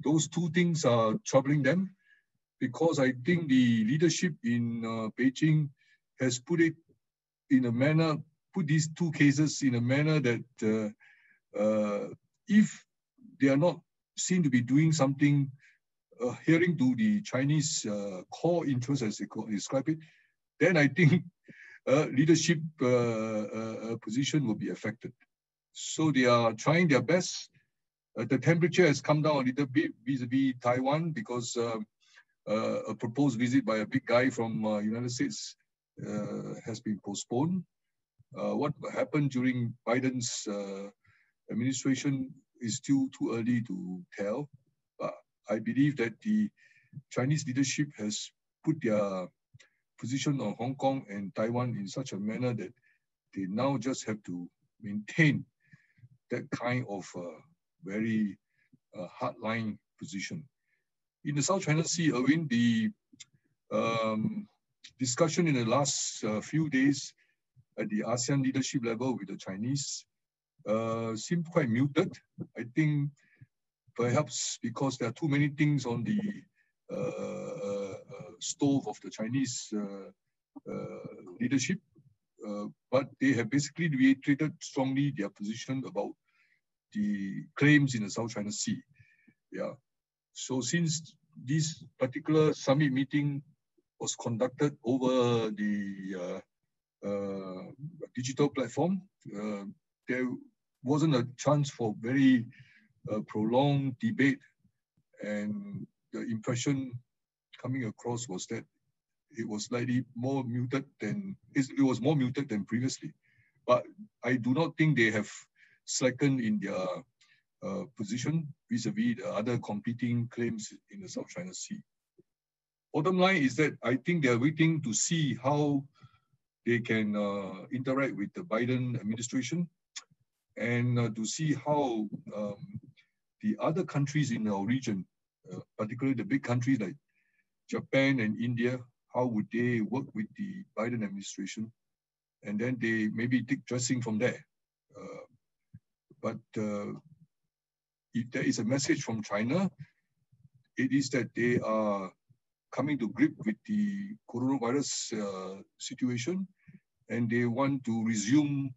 Those two things are troubling them because I think the leadership in Beijing has put these two cases in a manner that if they are not seen to be doing something adhering to the Chinese core interests, as they describe it, then I think leadership position will be affected. So they are trying their best. The temperature has come down a little bit vis-a-vis Taiwan because a proposed visit by a big guy from United States has been postponed. What happened during Biden's administration is still too early to tell. But I believe that the Chinese leadership has put their position on Hong Kong and Taiwan in such a manner that they now just have to maintain that kind of very hardline position. In the South China Sea, Irvin, the discussion in the last few days at the ASEAN leadership level with the Chinese seemed quite muted. I think perhaps because there are too many things on the stove of the Chinese leadership, but they have basically reiterated strongly their position about the claims in the South China Sea. Yeah. So since this particular summit meeting was conducted over the digital platform, there wasn't a chance for very prolonged debate, and the impression coming across was that it was slightly more muted than previously. But I do not think they have slackened in their position vis-a-vis the other competing claims in the South China Sea. Bottom line is that I think they're waiting to see how they can interact with the Biden administration and to see how the other countries in our region, particularly the big countries like Japan and India, how would they work with the Biden administration? And then they maybe take dressing from there. But if there is a message from China, it is that they are coming to grip with the coronavirus situation, and they want to resume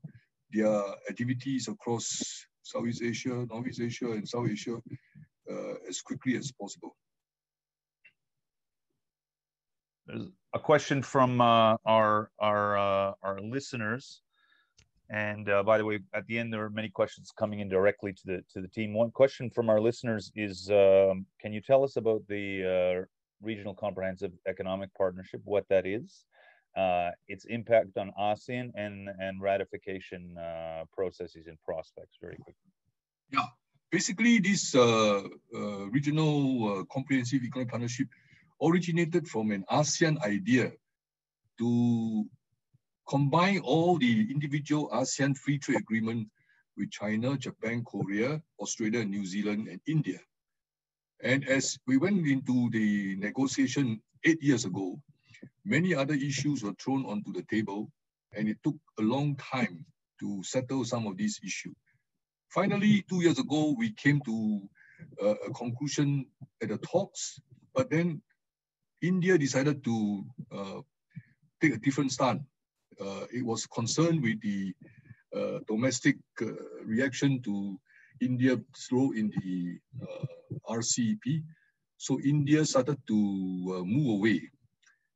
their activities across Southeast Asia, Northeast Asia, and South Asia as quickly as possible. There's a question from our listeners, and by the way, at the end there are many questions coming in directly to the team. One question from our listeners is, can you tell us about the Regional Comprehensive Economic Partnership, what that is, its impact on ASEAN, and ratification processes and prospects, very quickly? Yeah, basically this Regional Comprehensive Economic Partnership originated from an ASEAN idea to combine all the individual ASEAN free trade agreements with China, Japan, Korea, Australia, New Zealand, and India. And as we went into the negotiation 8 years ago, many other issues were thrown onto the table, and it took a long time to settle some of these issues. Finally, 2 years ago, we came to a conclusion at the talks, but then India decided to take a different stand. It was concerned with the domestic reaction to India's role in the RCEP. So India started to move away.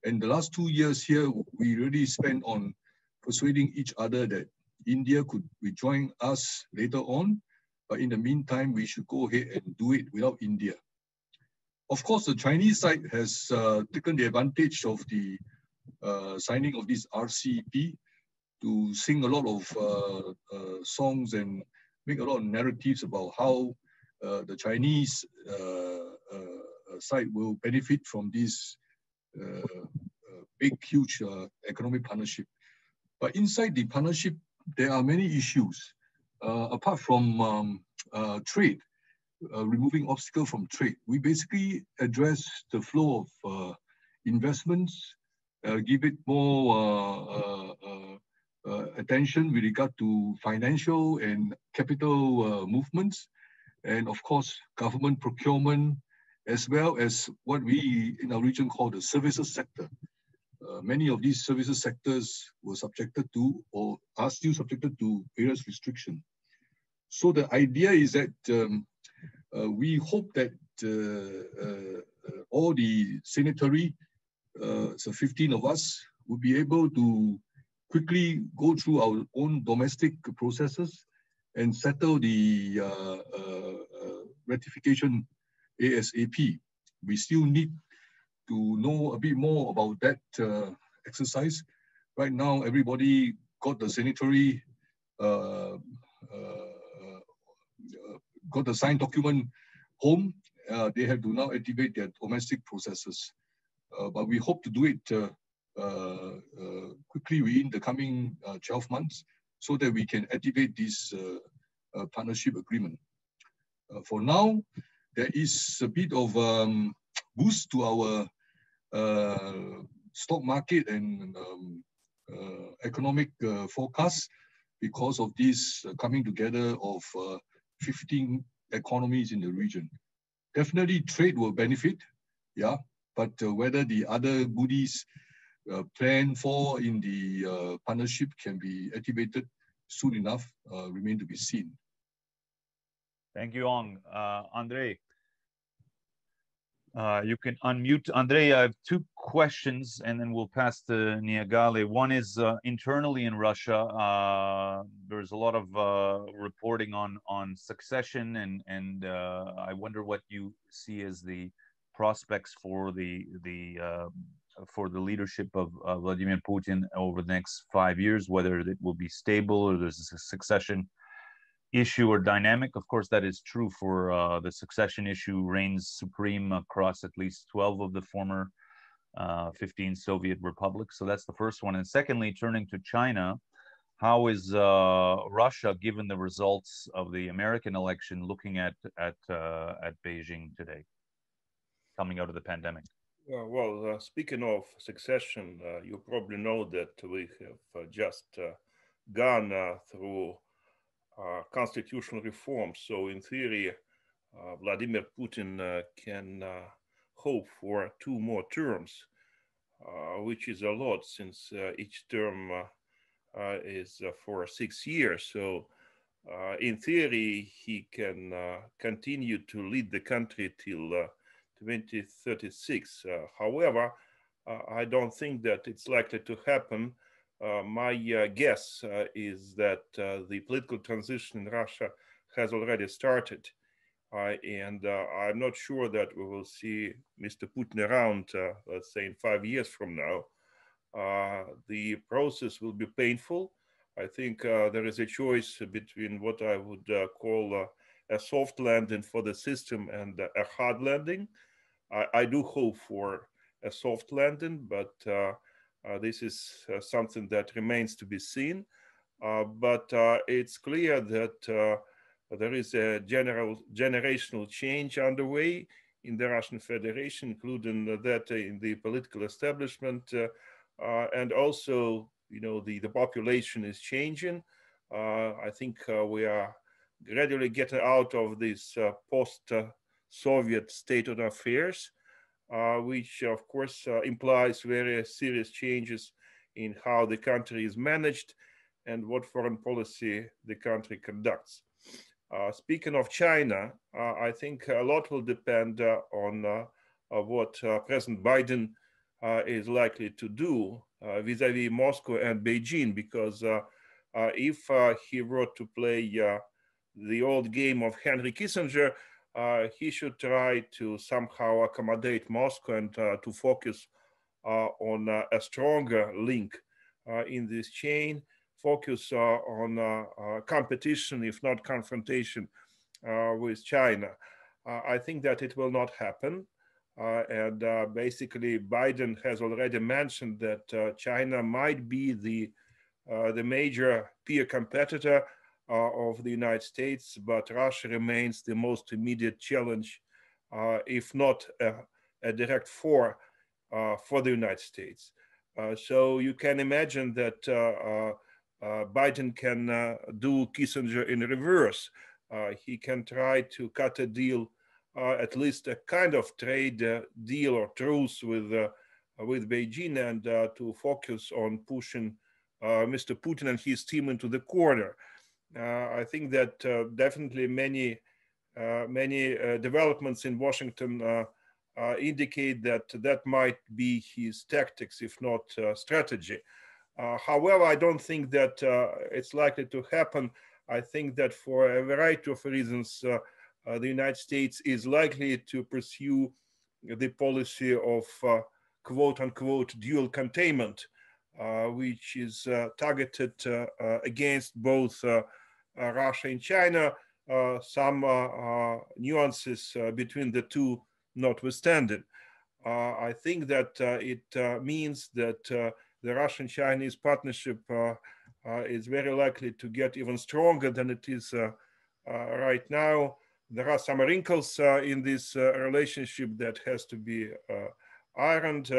And the last 2 years here, we really spent on persuading each other that India could rejoin us later on, but in the meantime, we should go ahead and do it without India. Of course, the Chinese side has taken the advantage of the signing of this RCEP to sing a lot of songs and make a lot of narratives about how the Chinese side will benefit from this big, huge economic partnership. But inside the partnership, there are many issues. Apart from trade, removing obstacles from trade, we basically address the flow of investments, give it more attention with regard to financial and capital movements, and of course, government procurement, as well as what we in our region call the services sector. Many of these services sectors were subjected to or are still subjected to various restrictions. So the idea is that we hope that all the signatory, so 15 of us, will be able to quickly go through our own domestic processes and settle the ratification ASAP. We still need to know a bit more about that exercise. Right now, everybody got the signatory, got the signed document home. They have to now activate their domestic processes. But we hope to do it quickly within the coming 12 months so that we can activate this partnership agreement. For now, there is a bit of boost to our stock market and economic forecast because of this coming together of 15 economies in the region. Definitely trade will benefit, yeah, but whether the other goodies planned for in the partnership can be activated soon enough remain to be seen. Thank you, Ong. Andrey, you can unmute. Andrey, I have two questions and then we'll pass to Niagalé. One is internally in Russia, there's a lot of reporting on succession and I wonder what you see as the prospects for the leadership of Vladimir Putin over the next 5 years, whether it will be stable or there's a succession issue or dynamic. Of course, that is true for the succession issue reigns supreme across at least 12 of the former 15 Soviet republics. So that's the first one. And secondly, turning to China, how is Russia, given the results of the American election, looking at Beijing today, coming out of the pandemic? Well, speaking of succession, you probably know that we have just gone through constitutional reform. So in theory, Vladimir Putin can hope for 2 more terms, which is a lot since each term is for 6 years. So in theory, he can continue to lead the country till 2036. However, I don't think that it's likely to happen. My guess is that the political transition in Russia has already started. And I'm not sure that we will see Mr. Putin around, let's say in 5 years from now. The process will be painful. I think there is a choice between what I would call a soft landing for the system and a hard landing. I do hope for a soft landing, but this is something that remains to be seen. But it's clear that there is a generational change underway in the Russian Federation, including that in the political establishment, and also, the population is changing. I think we are gradually getting out of this post-Soviet state of affairs, which of course implies very serious changes in how the country is managed and what foreign policy the country conducts. Speaking of China, I think a lot will depend on what President Biden is likely to do vis-a-vis Moscow and Beijing, because if he were to play the old game of Henry Kissinger, he should try to somehow accommodate Moscow and to focus on a stronger link in this chain, focus on competition, if not confrontation, with China. I think that it will not happen. And basically, Biden has already mentioned that China might be the major peer competitor of the United States, but Russia remains the most immediate challenge, if not a direct foe for the United States. So you can imagine that Biden can do Kissinger in reverse. He can try to cut a deal, at least a kind of trade deal or truce with Beijing, and to focus on pushing Mr. Putin and his team into the corner. I think that definitely many developments in Washington indicate that that might be his tactics, if not strategy. However, I don't think that it's likely to happen. I think that for a variety of reasons, the United States is likely to pursue the policy of quote unquote dual containment, which is targeted against both Russia and China, some nuances between the two notwithstanding. I think that it means that the Russian-Chinese partnership is very likely to get even stronger than it is right now. There are some wrinkles in this relationship that has to be ironed.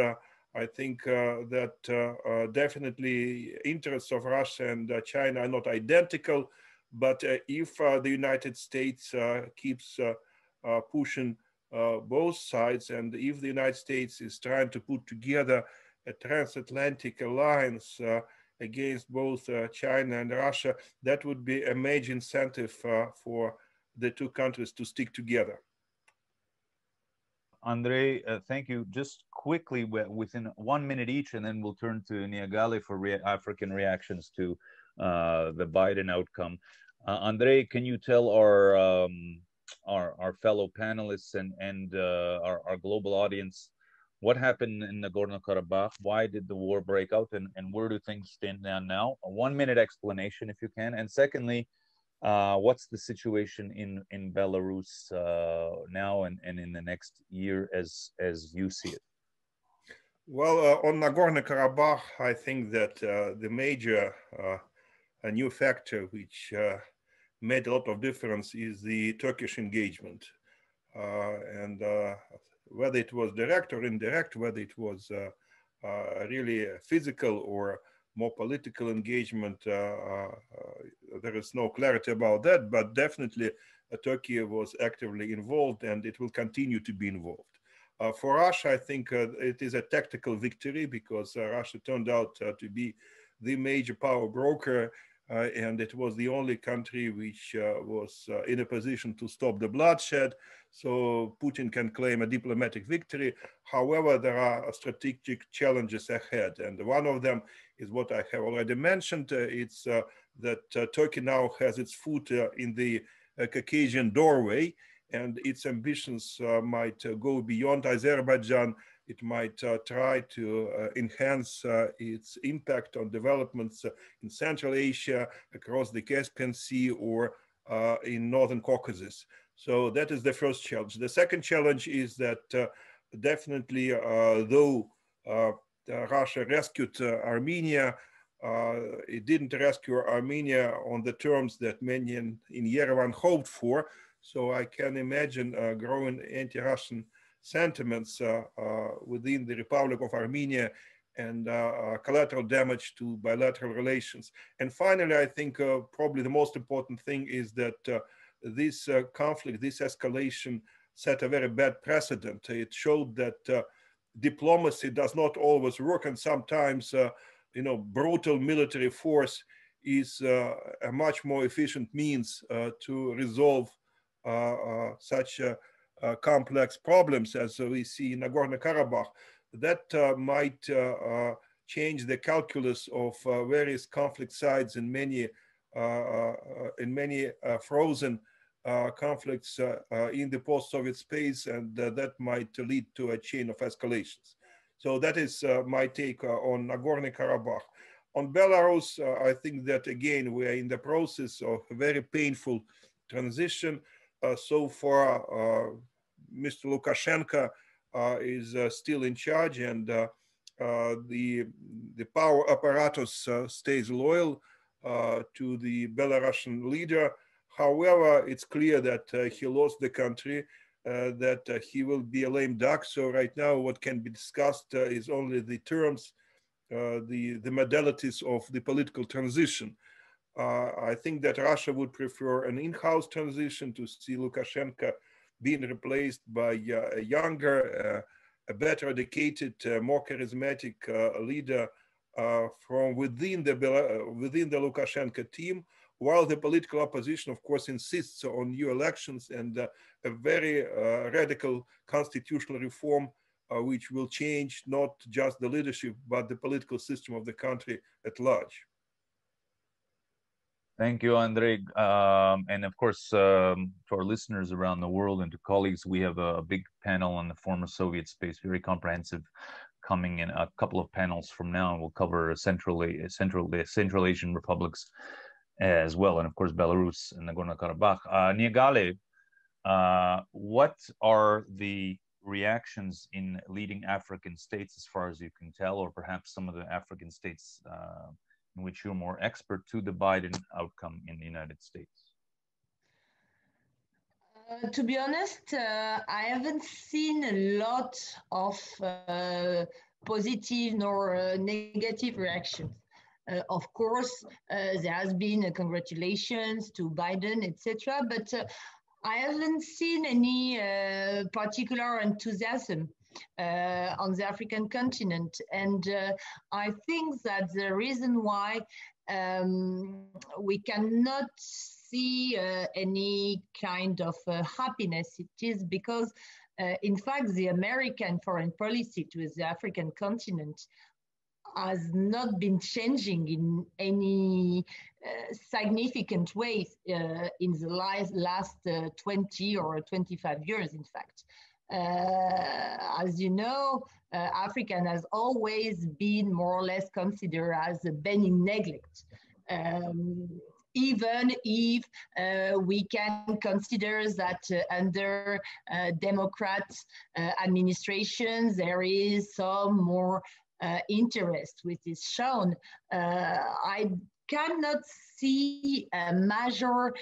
I think that definitely interests of Russia and China are not identical, but if the United States keeps pushing both sides, and if the United States is trying to put together a transatlantic alliance against both China and Russia, that would be a major incentive for the two countries to stick together. Andrey, thank you. Just quickly, within 1 minute each, and then we'll turn to Niagalé for African reactions to the Biden outcome. Andrey, can you tell our fellow panelists and our global audience what happened in Nagorno-Karabakh? Why did the war break out, and where do things stand now? A 1 minute explanation, if you can. And secondly, What's the situation in Belarus now and in the next year as you see it? Well, on Nagorno-Karabakh, I think that the major new factor which made a lot of difference is the Turkish engagement. And whether it was direct or indirect, whether it was really physical or more political engagement, there is no clarity about that, but definitely Turkey was actively involved and it will continue to be involved. For Russia, I think it is a tactical victory because Russia turned out to be the major power broker and it was the only country which was in a position to stop the bloodshed. So Putin can claim a diplomatic victory. However, there are strategic challenges ahead. And one of them is what I have already mentioned. It's that Turkey now has its foot in the Caucasian doorway, and its ambitions might go beyond Azerbaijan. It might try to enhance its impact on developments in Central Asia, across the Caspian Sea, or in Northern Caucasus. So that is the first challenge. The second challenge is that definitely, though Russia rescued Armenia, it didn't rescue Armenia on the terms that many in Yerevan hoped for. So I can imagine growing anti-Russian sentiments within the Republic of Armenia and collateral damage to bilateral relations. And finally, I think probably the most important thing is that this conflict, this escalation set a very bad precedent. It showed that diplomacy does not always work, and sometimes brutal military force is a much more efficient means to resolve such complex problems as we see in Nagorno-Karabakh. That might change the calculus of various conflict sides in many frozen conflicts in the post-Soviet space, and that might lead to a chain of escalations. So that is my take on Nagorno-Karabakh. On Belarus, I think that again, we are in the process of a very painful transition. So far, Mr. Lukashenko is still in charge, and the power apparatus stays loyal to the Belarusian leader. However, it's clear that he lost the country, that he will be a lame duck. So right now, what can be discussed is only the terms, the modalities of the political transition. I think that Russia would prefer an in-house transition, to see Lukashenko being replaced by a younger, a better educated, more charismatic leader from within the Lukashenko team, while the political opposition, of course, insists on new elections and a very radical constitutional reform, which will change not just the leadership, but the political system of the country at large. Thank you, Andrey. And of course, to our listeners around the world and to colleagues, we have a big panel on the former Soviet space, very comprehensive, coming in a couple of panels from now, and we'll cover Central Asian republics as well, and of course, Belarus and Nagorno-Karabakh. Niagalé, what are the reactions in leading African states, as far as you can tell, or perhaps some of the African states in which you're more expert, to the Biden outcome in the United States? To be honest, I haven't seen a lot of positive nor negative reactions. Of course, there has been congratulations to Biden, etc., but I haven't seen any particular enthusiasm on the African continent. And I think that the reason why we cannot see any kind of happiness, it is because, in fact, the American foreign policy to the African continent has not been changing in any significant way in the last 20 or 25 years, in fact. As you know, Africa has always been more or less considered as a benign neglect. even if we can consider that under Democrat administrations, there is some more interest which is shown. I cannot see a major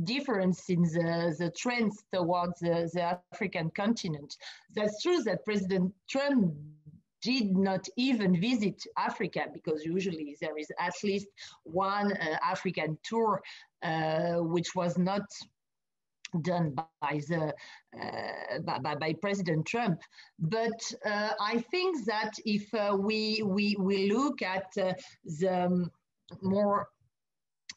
difference in the trends towards the African continent. That's true that President Trump did not even visit Africa, because usually there is at least one African tour which was not done by President Trump. But I think that if we look at the more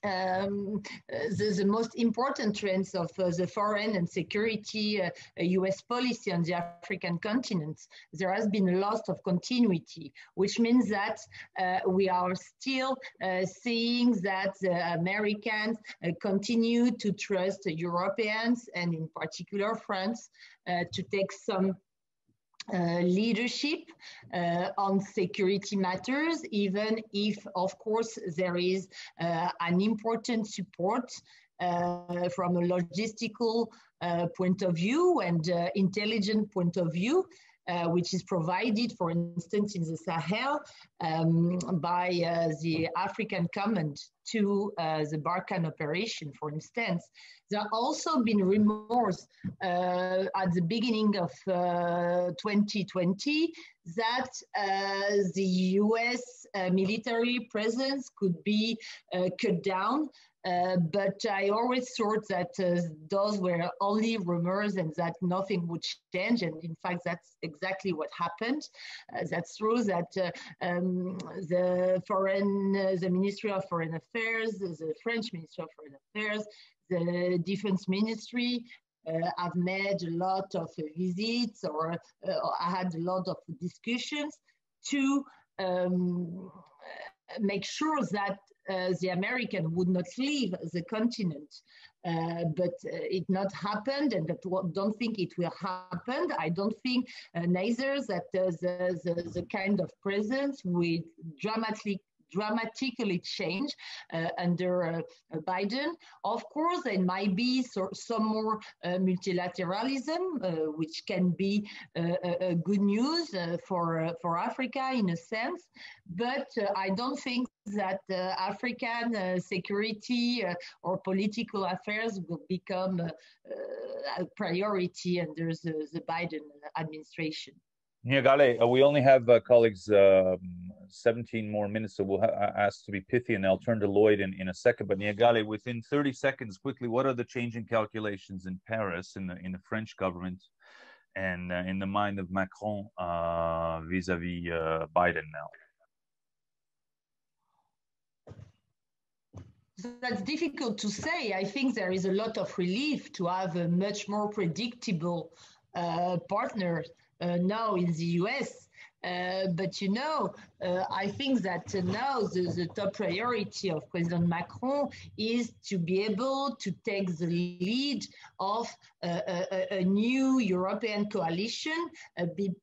the most important trends of the foreign and security US policy on the African continent, there has been a loss of continuity, which means that we are still seeing that the Americans continue to trust the Europeans, and in particular France, to take some leadership on security matters, even if, of course, there is an important support from a logistical point of view and intelligent point of view, which is provided, for instance, in the Sahel by the African Command to the Barkhane operation, for instance. There have also been rumors at the beginning of 2020 that the US military presence could be cut down. But I always thought that those were only rumors and that nothing would change. And in fact, that's exactly what happened. That's true that the Ministry of Foreign Affairs, the French Ministry of Foreign Affairs, the Defense Ministry have made a lot of visits or had a lot of discussions to make sure that the American would not leave the continent, but it not happened, and I don't think it will happen. I don't think neither that the kind of presence will dramatically change under Biden. Of course, there might be some more multilateralism, which can be good news for Africa in a sense, but I don't think that African security or political affairs will become a priority under the Biden administration. Niagalé, we only have colleagues 17 more minutes, so we'll ask to be pithy, and I'll turn to Lloyd in a second. But Niagalé, within 30 seconds, quickly, what are the changing calculations in Paris, in the French government, and in the mind of Macron vis-a-vis Biden now? That's difficult to say. I think there is a lot of relief to have a much more predictable partner now in the US. But you know, I think that now the top priority of President Macron is to be able to take the lead of a new European coalition,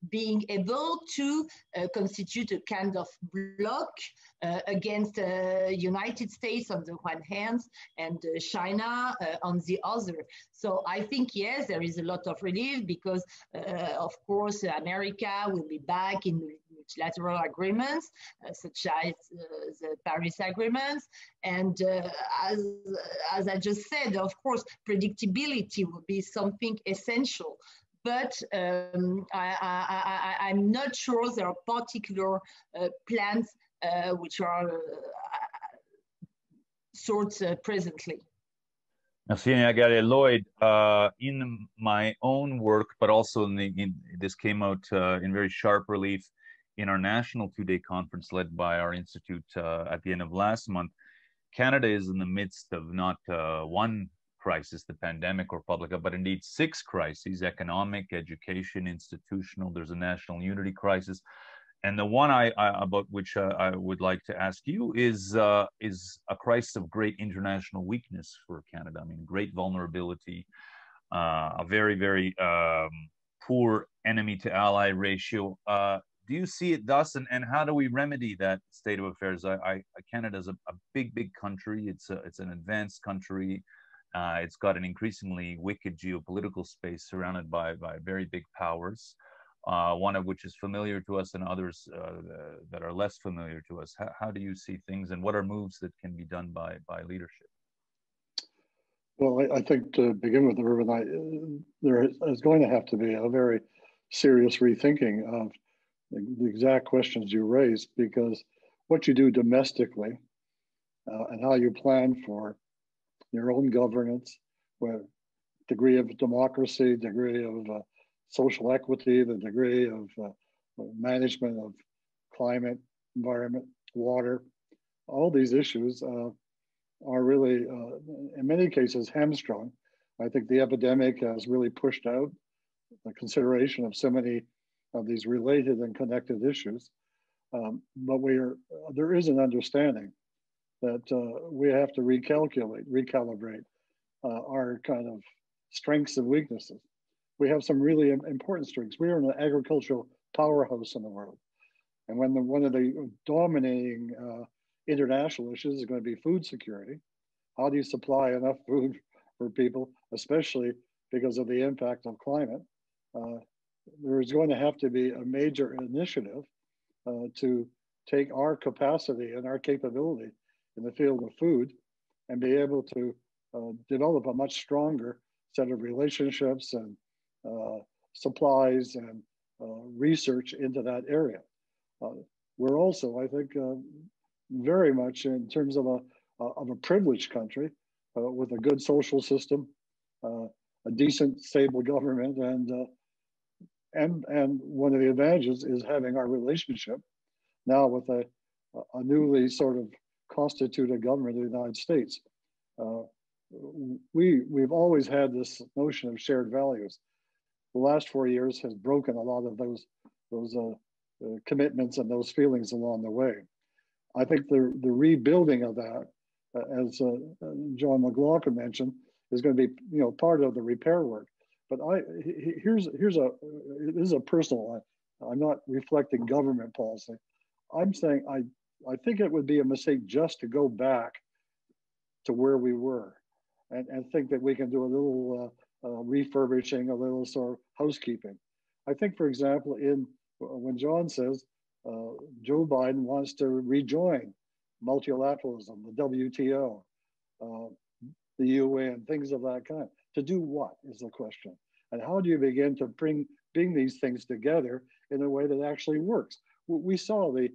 being able to constitute a kind of bloc against the United States on the one hand and China on the other. So I think, yes, there is a lot of relief because, of course, America will be back in multilateral agreements, such as the Paris agreements. And as I just said, of course, predictability will be something essential. But I'm not sure there are particular plans which are sorts presently. Merci, Niagalé. Lloyd, in my own work, but also this came out in very sharp relief in our national two-day conference led by our institute at the end of last month. Canada is in the midst of not one crisis, the pandemic or public, but indeed 6 crises: economic, education, institutional. There's a national unity crisis. And the one about which I would like to ask you is a crisis of great international weakness for Canada. I mean, great vulnerability, a very, very poor enemy to ally ratio. Do you see it thus, and how do we remedy that state of affairs? Canada's a big country. It's an advanced country. It's got an increasingly wicked geopolitical space surrounded by very big powers, one of which is familiar to us and others that are less familiar to us. How do you see things, and what are moves that can be done by leadership? Well, I think to begin with, Irvin, there is going to have to be a very serious rethinking of the exact questions you raised, because what you do domestically and how you plan for your own governance, where degree of democracy, degree of social equity, the degree of management of climate, environment, water, all these issues are really, in many cases, hamstrung. I think the epidemic has really pushed out the consideration of so many of these related and connected issues. But there is an understanding that we have to recalibrate our kind of strengths and weaknesses. We have some really important strengths. We are an agricultural powerhouse in the world. And when one of the dominating international issues is going to be food security, how do you supply enough food for people, especially because of the impact of climate? There is going to have to be a major initiative to take our capacity and our capability in the field of food and be able to develop a much stronger set of relationships and supplies and research into that area. We're also, I think, very much in terms of a privileged country with a good social system, a decent, stable government, and one of the advantages is having our relationship now with a newly sort of constituted government of the United States. We've always had this notion of shared values. The last 4 years has broken a lot of those commitments and those feelings along the way. I think the rebuilding of that, as John McLaughlin mentioned, is going to be part of the repair work. But this is a personal one. I'm not reflecting government policy. I'm saying I think it would be a mistake just to go back to where we were and think that we can do a little refurbishing, a little sort of housekeeping. I think, for example, when John says Joe Biden wants to rejoin multilateralism, the WTO, the UN, things of that kind. To do what is the question. And how do you begin to bring these things together in a way that actually works? We saw the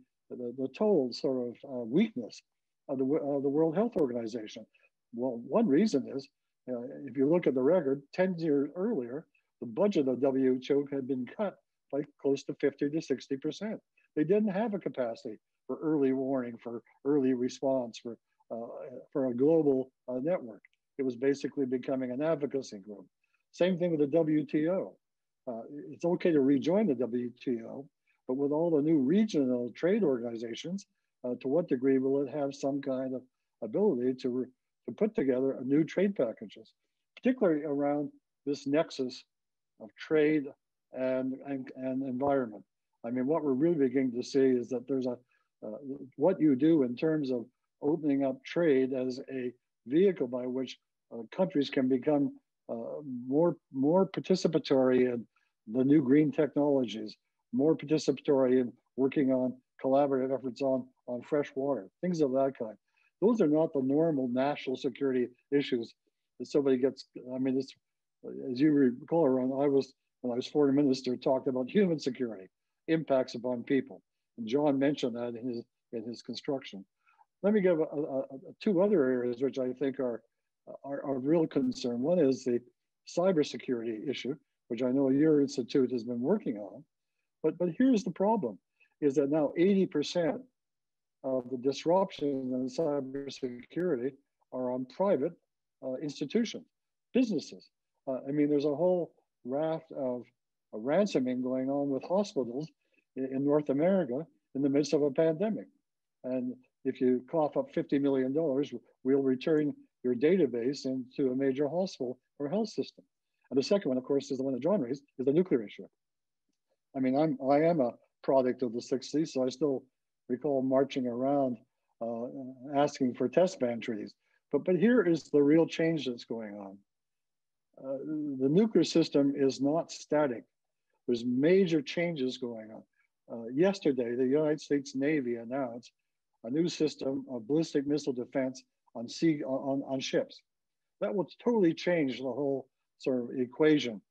total sort of weakness of the World Health Organization. Well, one reason is, if you look at the record, 10 years earlier, the budget of WHO had been cut by close to 50 to 60%. They didn't have a capacity for early warning, for early response, for a global network. It was basically becoming an advocacy group. Same thing with the WTO. It's okay to rejoin the WTO, but with all the new regional trade organizations, to what degree will it have some kind of ability to put together a new trade packages, particularly around this nexus of trade and environment? I mean, what we're really beginning to see is that there's what you do in terms of opening up trade as a vehicle by which countries can become more participatory in the new green technologies, more participatory in working on collaborative efforts on fresh water, things of that kind. Those are not the normal national security issues that somebody gets. I mean, it's, as you recall, Ron, when I was foreign minister, talked about human security, impacts upon people. And John mentioned that in his construction. Let me give two other areas which I think are real concern. One is the cybersecurity issue, which I know your institute has been working on. But here's the problem, is that now 80% of the disruption in cybersecurity are on private institutions, businesses. I mean, there's a whole raft of ransoming going on with hospitals in North America in the midst of a pandemic. And if you cough up $50 million, we'll return your database into a major hospital or health system. And the second one, of course, is the one that John raised, is the nuclear issue. I mean, I am a product of the 60s. So I still recall marching around asking for test ban treaties. But here is the real change that's going on. The nuclear system is not static. There's major changes going on. Yesterday, the United States Navy announced a new system of ballistic missile defense on ships. That will totally change the whole sort of equation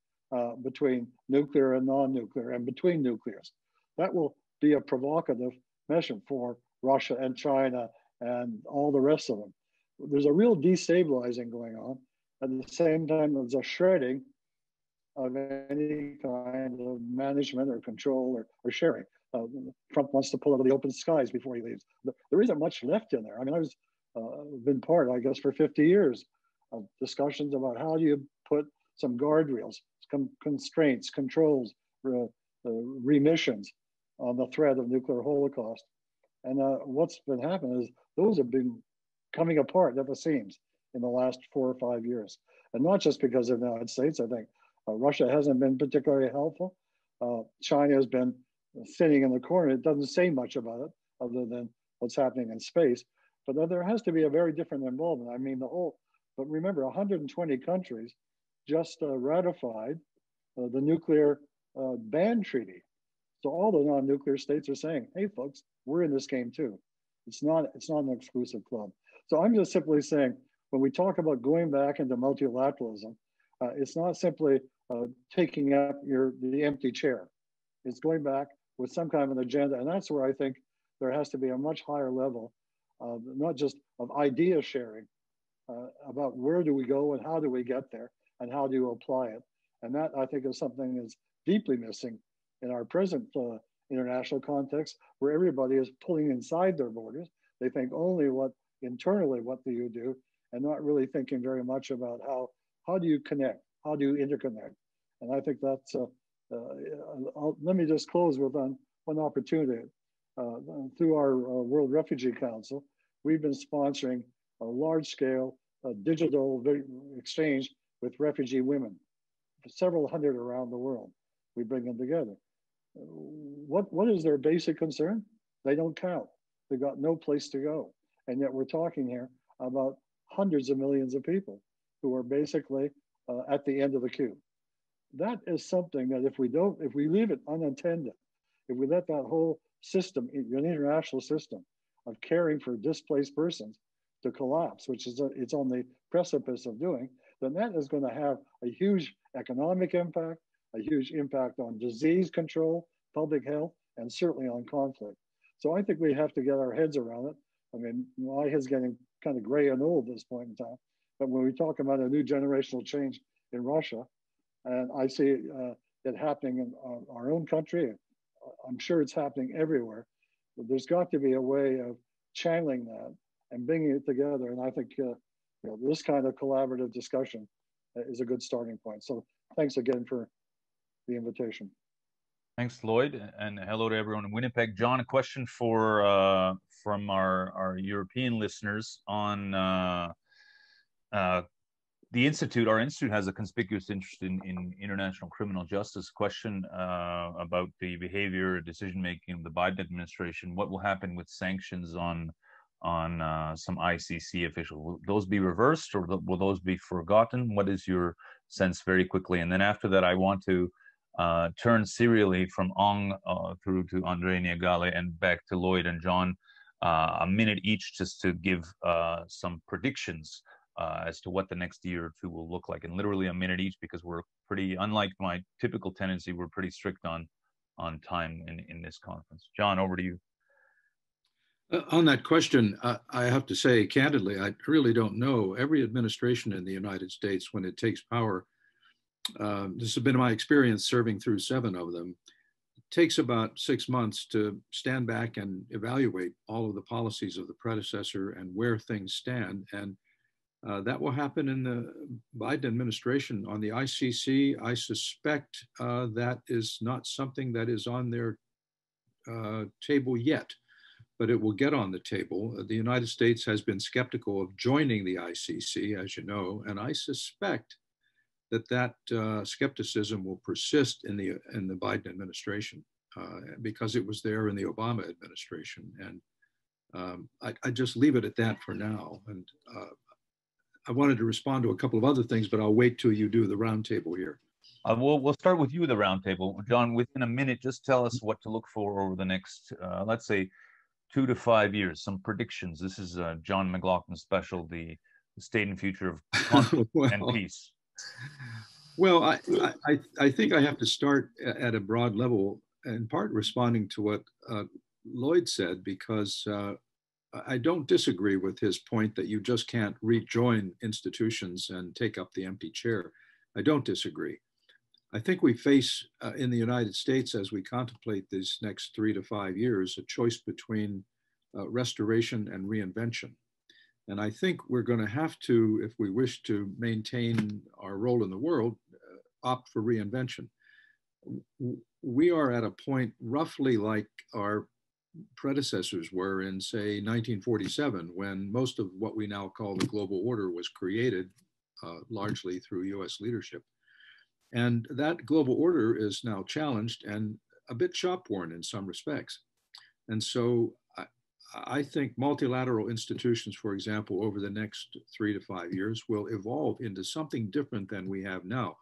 between nuclear and non-nuclear and between nuclears. That will be a provocative measure for Russia and China and all the rest of them. There's a real destabilizing going on. At the same time, there's a shredding of any kind of management or control or sharing. Trump wants to pull out of the open skies before he leaves. There isn't much left in there. I mean, I was been part, I guess, for 50 years of discussions about how do you put some guardrails, some constraints, controls, remissions on the threat of nuclear holocaust. And what's been happening is those have been coming apart at the seams in the last 4 or 5 years. And not just because of the United States. I think Russia hasn't been particularly helpful. China has been sitting in the corner. It doesn't say much about it other than what's happening in space. But there has to be a very different involvement. I mean, but remember, 120 countries just ratified the nuclear ban treaty. So all the non-nuclear states are saying, hey, folks, we're in this game too. It's not an exclusive club. So I'm just simply saying, when we talk about going back into multilateralism, it's not simply taking up the empty chair. It's going back with some kind of an agenda. And that's where I think there has to be a much higher level of not just of idea sharing about where do we go and how do we get there and how do you apply it. And that I think is something that's deeply missing in our present international context, where everybody is pulling inside their borders. They think only internally, what do you do, and not really thinking very much about how do you connect, how do you interconnect. And I think that's, let me just close with one opportunity. Through our World Refugee Council, we've been sponsoring a large-scale digital exchange with refugee women, several hundred around the world. We bring them together. What is their basic concern? They don't count. They've got no place to go. And yet we're talking here about hundreds of millions of people who are basically at the end of the queue. That is something that if we leave it unattended, if we let that whole system, an international system of caring for displaced persons to collapse, which is it's on the precipice of doing, then that is going to have a huge economic impact, a huge impact on disease control, public health, and certainly on conflict. So I think we have to get our heads around it. I mean, my head's getting kind of gray and old at this point in time. But when we talk about a new generational change in Russia, and I see it happening in our own country, I'm sure it's happening everywhere. But there's got to be a way of channeling that and bringing it together. And I think this kind of collaborative discussion is a good starting point. So thanks again for the invitation. Thanks, Lloyd, and hello to everyone in Winnipeg. John, a question from our European listeners on the Institute. Our Institute has a conspicuous interest in international criminal justice. Question about the behavior, decision-making of the Biden administration. What will happen with sanctions on some ICC officials? Will those be reversed or will those be forgotten? What is your sense very quickly? And then after that, I want to turn serially from Ong through to Andrey, Niagalé, and back to Lloyd and John, a minute each just to give some predictions as to what the next year or two will look like, and literally a minute each, because we're pretty, unlike my typical tendency, we're pretty strict on time in this conference. John, over to you. On that question, I have to say candidly, I really don't know. Every administration in the United States, when it takes power, this has been my experience serving through 7 of them, it takes about 6 months to stand back and evaluate all of the policies of the predecessor and where things stand. And that will happen in the Biden administration. On the ICC, I suspect that is not something that is on their table yet, but it will get on the table. The United States has been skeptical of joining the ICC, as you know, and I suspect that skepticism will persist in the Biden administration. because it was there in the Obama administration. And I just leave it at that for now. And I wanted to respond to a couple of other things, but I'll wait till you do the roundtable here. We'll start with you, the roundtable. John, within a minute, just tell us what to look for over the next, let's say, 2 to 5 years, some predictions. This is John McLaughlin's special, the state and future of conflict and peace. Well, I think I have to start at a broad level, in part responding to what Lloyd said, because I don't disagree with his point that you just can't rejoin institutions and take up the empty chair. I don't disagree. I think we face in the United States, as we contemplate these next 3 to 5 years, a choice between restoration and reinvention. And I think we're going to have to, if we wish to maintain our role in the world, opt for reinvention. We are at a point roughly like our predecessors were in, say, 1947, when most of what we now call the global order was created largely through US leadership. And that global order is now challenged and a bit shop-worn in some respects. And so I think multilateral institutions, for example, over the next 3 to 5 years will evolve into something different than we have now.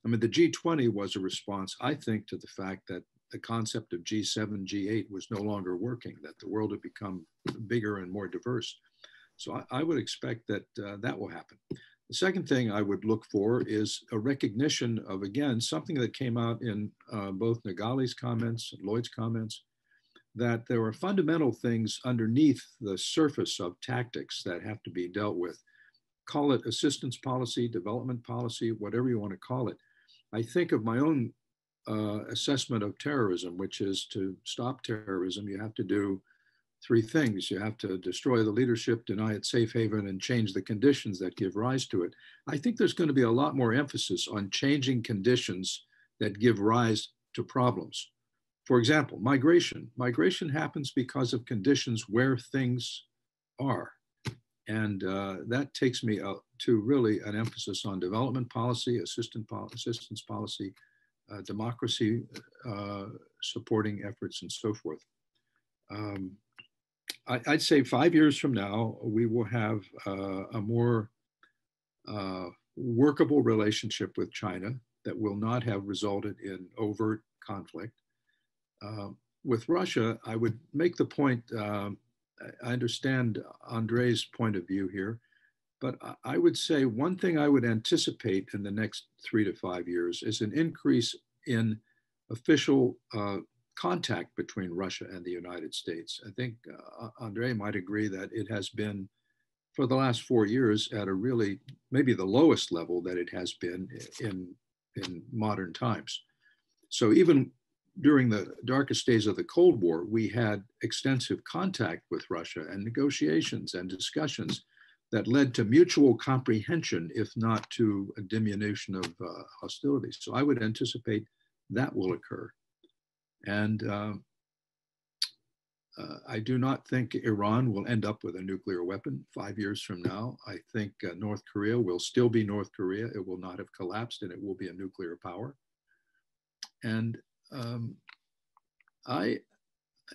I mean, the G20 was a response, I think, to the fact that the concept of G7, G8 was no longer working, that the world had become bigger and more diverse. So I would expect that that will happen. The second thing I would look for is a recognition of, again, something that came out in both Niagalé's comments and Lloyd's comments, that there are fundamental things underneath the surface of tactics that have to be dealt with. Call it assistance policy, development policy, whatever you want to call it. I think of my own assessment of terrorism, which is to stop terrorism, you have to do 3 things. You have to destroy the leadership, deny it safe haven, and change the conditions that give rise to it. I think there's going to be a lot more emphasis on changing conditions that give rise to problems. For example, migration. Migration happens because of conditions where things are. And that takes me to really an emphasis on development policy, assistance policy, democracy, supporting efforts, and so forth. I'd say 5 years from now, we will have a more workable relationship with China that will not have resulted in overt conflict. With Russia, I would make the point, I understand Andrei's point of view here, but I would say one thing I would anticipate in the next 3 to 5 years is an increase in official contact between Russia and the United States. I think Andrei might agree that it has been, for the last 4 years, at a really, maybe the lowest level that it has been in modern times. So even during the darkest days of the Cold War, we had extensive contact with Russia and negotiations and discussions that led to mutual comprehension, if not to a diminution of hostilities. So I would anticipate that will occur. And I do not think Iran will end up with a nuclear weapon 5 years from now. I think North Korea will still be North Korea. It will not have collapsed, and it will be a nuclear power. And I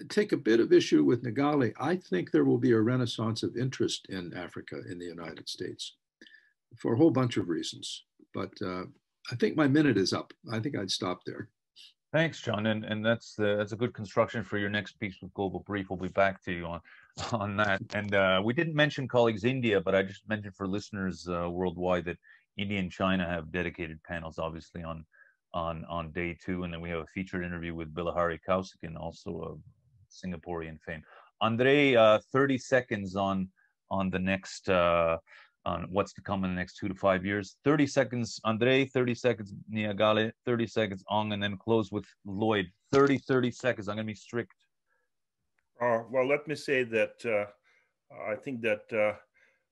take a bit of issue with Niagalé. I think there will be a renaissance of interest in Africa in the United States for a whole bunch of reasons. But I think my minute is up. I think I'd stop there. Thanks, John, and that's a good construction for your next piece with Global Brief. We'll be back to you on that. And we didn't mention colleagues India, but I just mentioned for listeners worldwide that India and China have dedicated panels, obviously on day 2, and then we have a featured interview with Bilahari Kausikan, also of Singaporean fame. Andrei, 30 seconds on the next. On what's to come in the next 2 to 5 years. 30 seconds, Andrei, 30 seconds, Niagalé, 30 seconds, Ong, and then close with Lloyd. 30 seconds, I'm gonna be strict. Well, let me say that I think that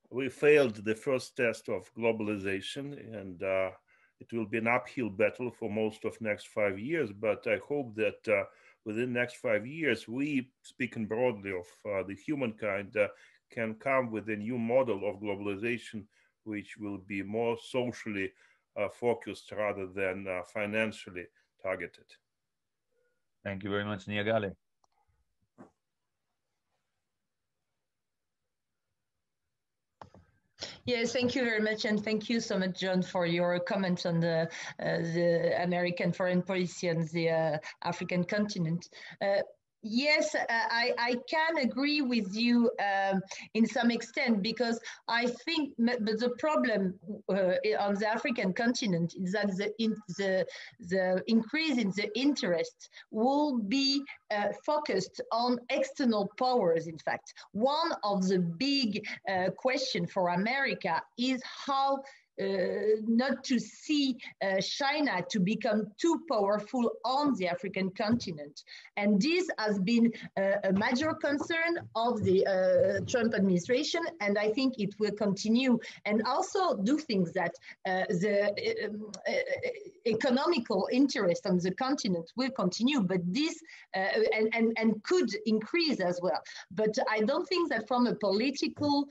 we failed the first test of globalization, and it will be an uphill battle for most of next 5 years, but I hope that within the next 5 years, we, speaking broadly of the humankind, can come with a new model of globalization, which will be more socially focused rather than financially targeted. Thank you very much, Niagalé. Yes, thank you very much, and thank you so much, John, for your comments on the American foreign policy on the African continent. Yes, I can agree with you in some extent, because I think but the problem on the African continent is that the increase in the interest will be focused on external powers. In fact, one of the big questions for America is how not to see China to become too powerful on the African continent. And this has been a major concern of the Trump administration, and I think it will continue. And also do things that the economical interest on the continent will continue, but this and could increase as well. But I don't think that from a political,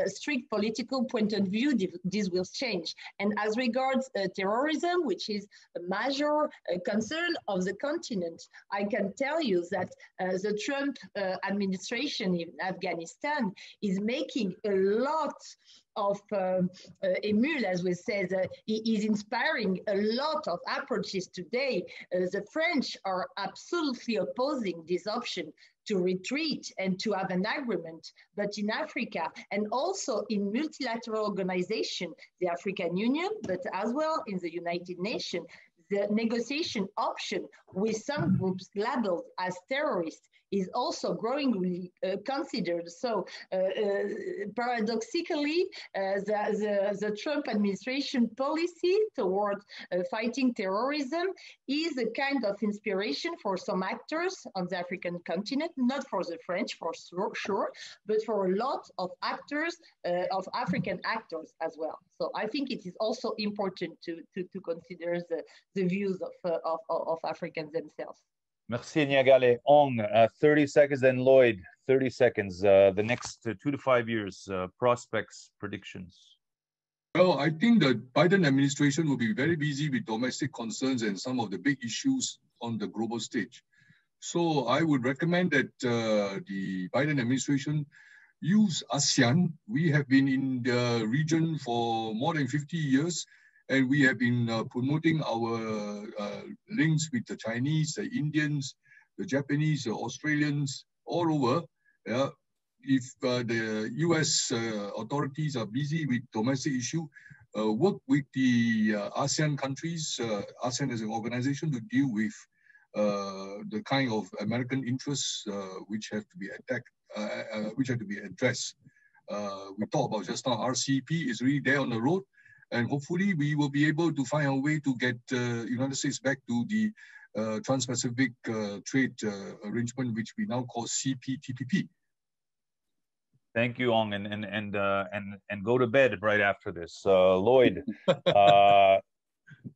strict political point of view, this will change. And as regards terrorism, which is a major concern of the continent, I can tell you that the Trump administration in Afghanistan is making a lot of emule, as we said, is inspiring a lot of approaches today. The French are absolutely opposing this option to retreat and to have an agreement, but in Africa and also in multilateral organizations, the African Union, but as well in the United Nations, the negotiation option with some groups labeled as terrorists is also growingly considered. So paradoxically, the Trump administration policy towards fighting terrorism is a kind of inspiration for some actors on the African continent, not for the French for sure, but for a lot of actors, of African actors as well. So I think it is also important to consider the views of Africans themselves. Merci, Niagalé. Ong, 30 seconds, then Lloyd, 30 seconds. The next 2 to 5 years, prospects, predictions. Well, I think the Biden administration will be very busy with domestic concerns and some of the big issues on the global stage. So I would recommend that the Biden administration use ASEAN. We have been in the region for more than 50 years. And we have been promoting our links with the Chinese, the Indians, the Japanese, the Australians, all over. If the US authorities are busy with domestic issue, work with the ASEAN countries, ASEAN as an organization, to deal with the kind of American interests which have to be which have to be addressed. We talked about just now, RCEP is really there on the road. And hopefully we will be able to find a way to get United States back to the Trans-Pacific Trade Arrangement, which we now call CPTPP. Thank you, Ong, and go to bed right after this. Lloyd,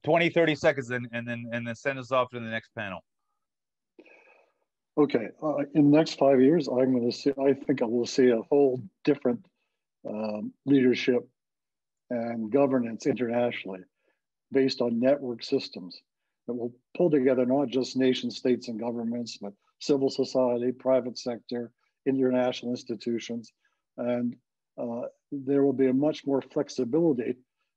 20, 30 seconds, and then send us off to the next panel. Okay, in the next 5 years, I think I will see a whole different leadership and governance internationally based on network systems that will pull together not just nation states and governments, but civil society, private sector, international institutions. And there will be a much more flexibility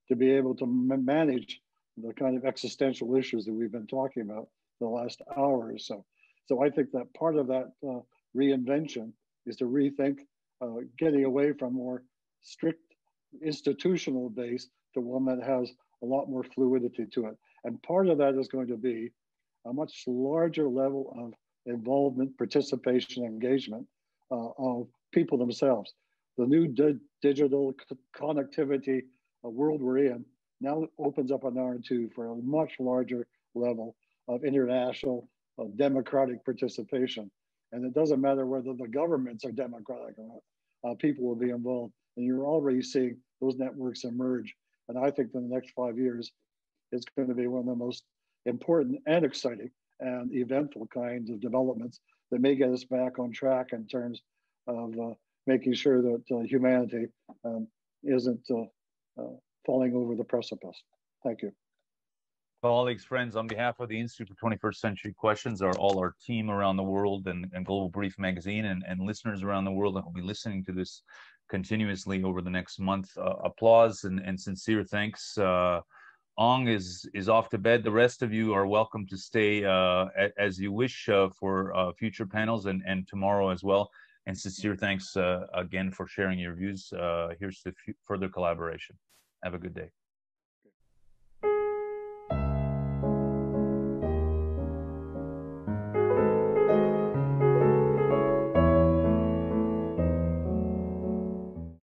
to be able to manage the kind of existential issues that we've been talking about the last hour or so. So I think that part of that reinvention is to rethink getting away from more strict institutional base to one that has a lot more fluidity to it. And part of that is going to be a much larger level of involvement, participation, engagement of people themselves. The new digital connectivity world we're in now opens up an R2 for a much larger level of international democratic participation. And it doesn't matter whether the governments are democratic or not, people will be involved. And you're already seeing those networks emerge. And I think in the next 5 years, it's going to be one of the most important and exciting and eventful kinds of developments that may get us back on track in terms of making sure that humanity isn't falling over the precipice. Thank you. Colleagues, friends, on behalf of the Institute for 21st Century Questions, all our team around the world and Global Brief Magazine and listeners around the world that will be listening to this continuously over the next month, applause and sincere thanks. Ong is off to bed. The rest of you are welcome to stay as you wish for future panels and tomorrow as well. And sincere thanks again for sharing your views. Here's to further collaboration. Have a good day.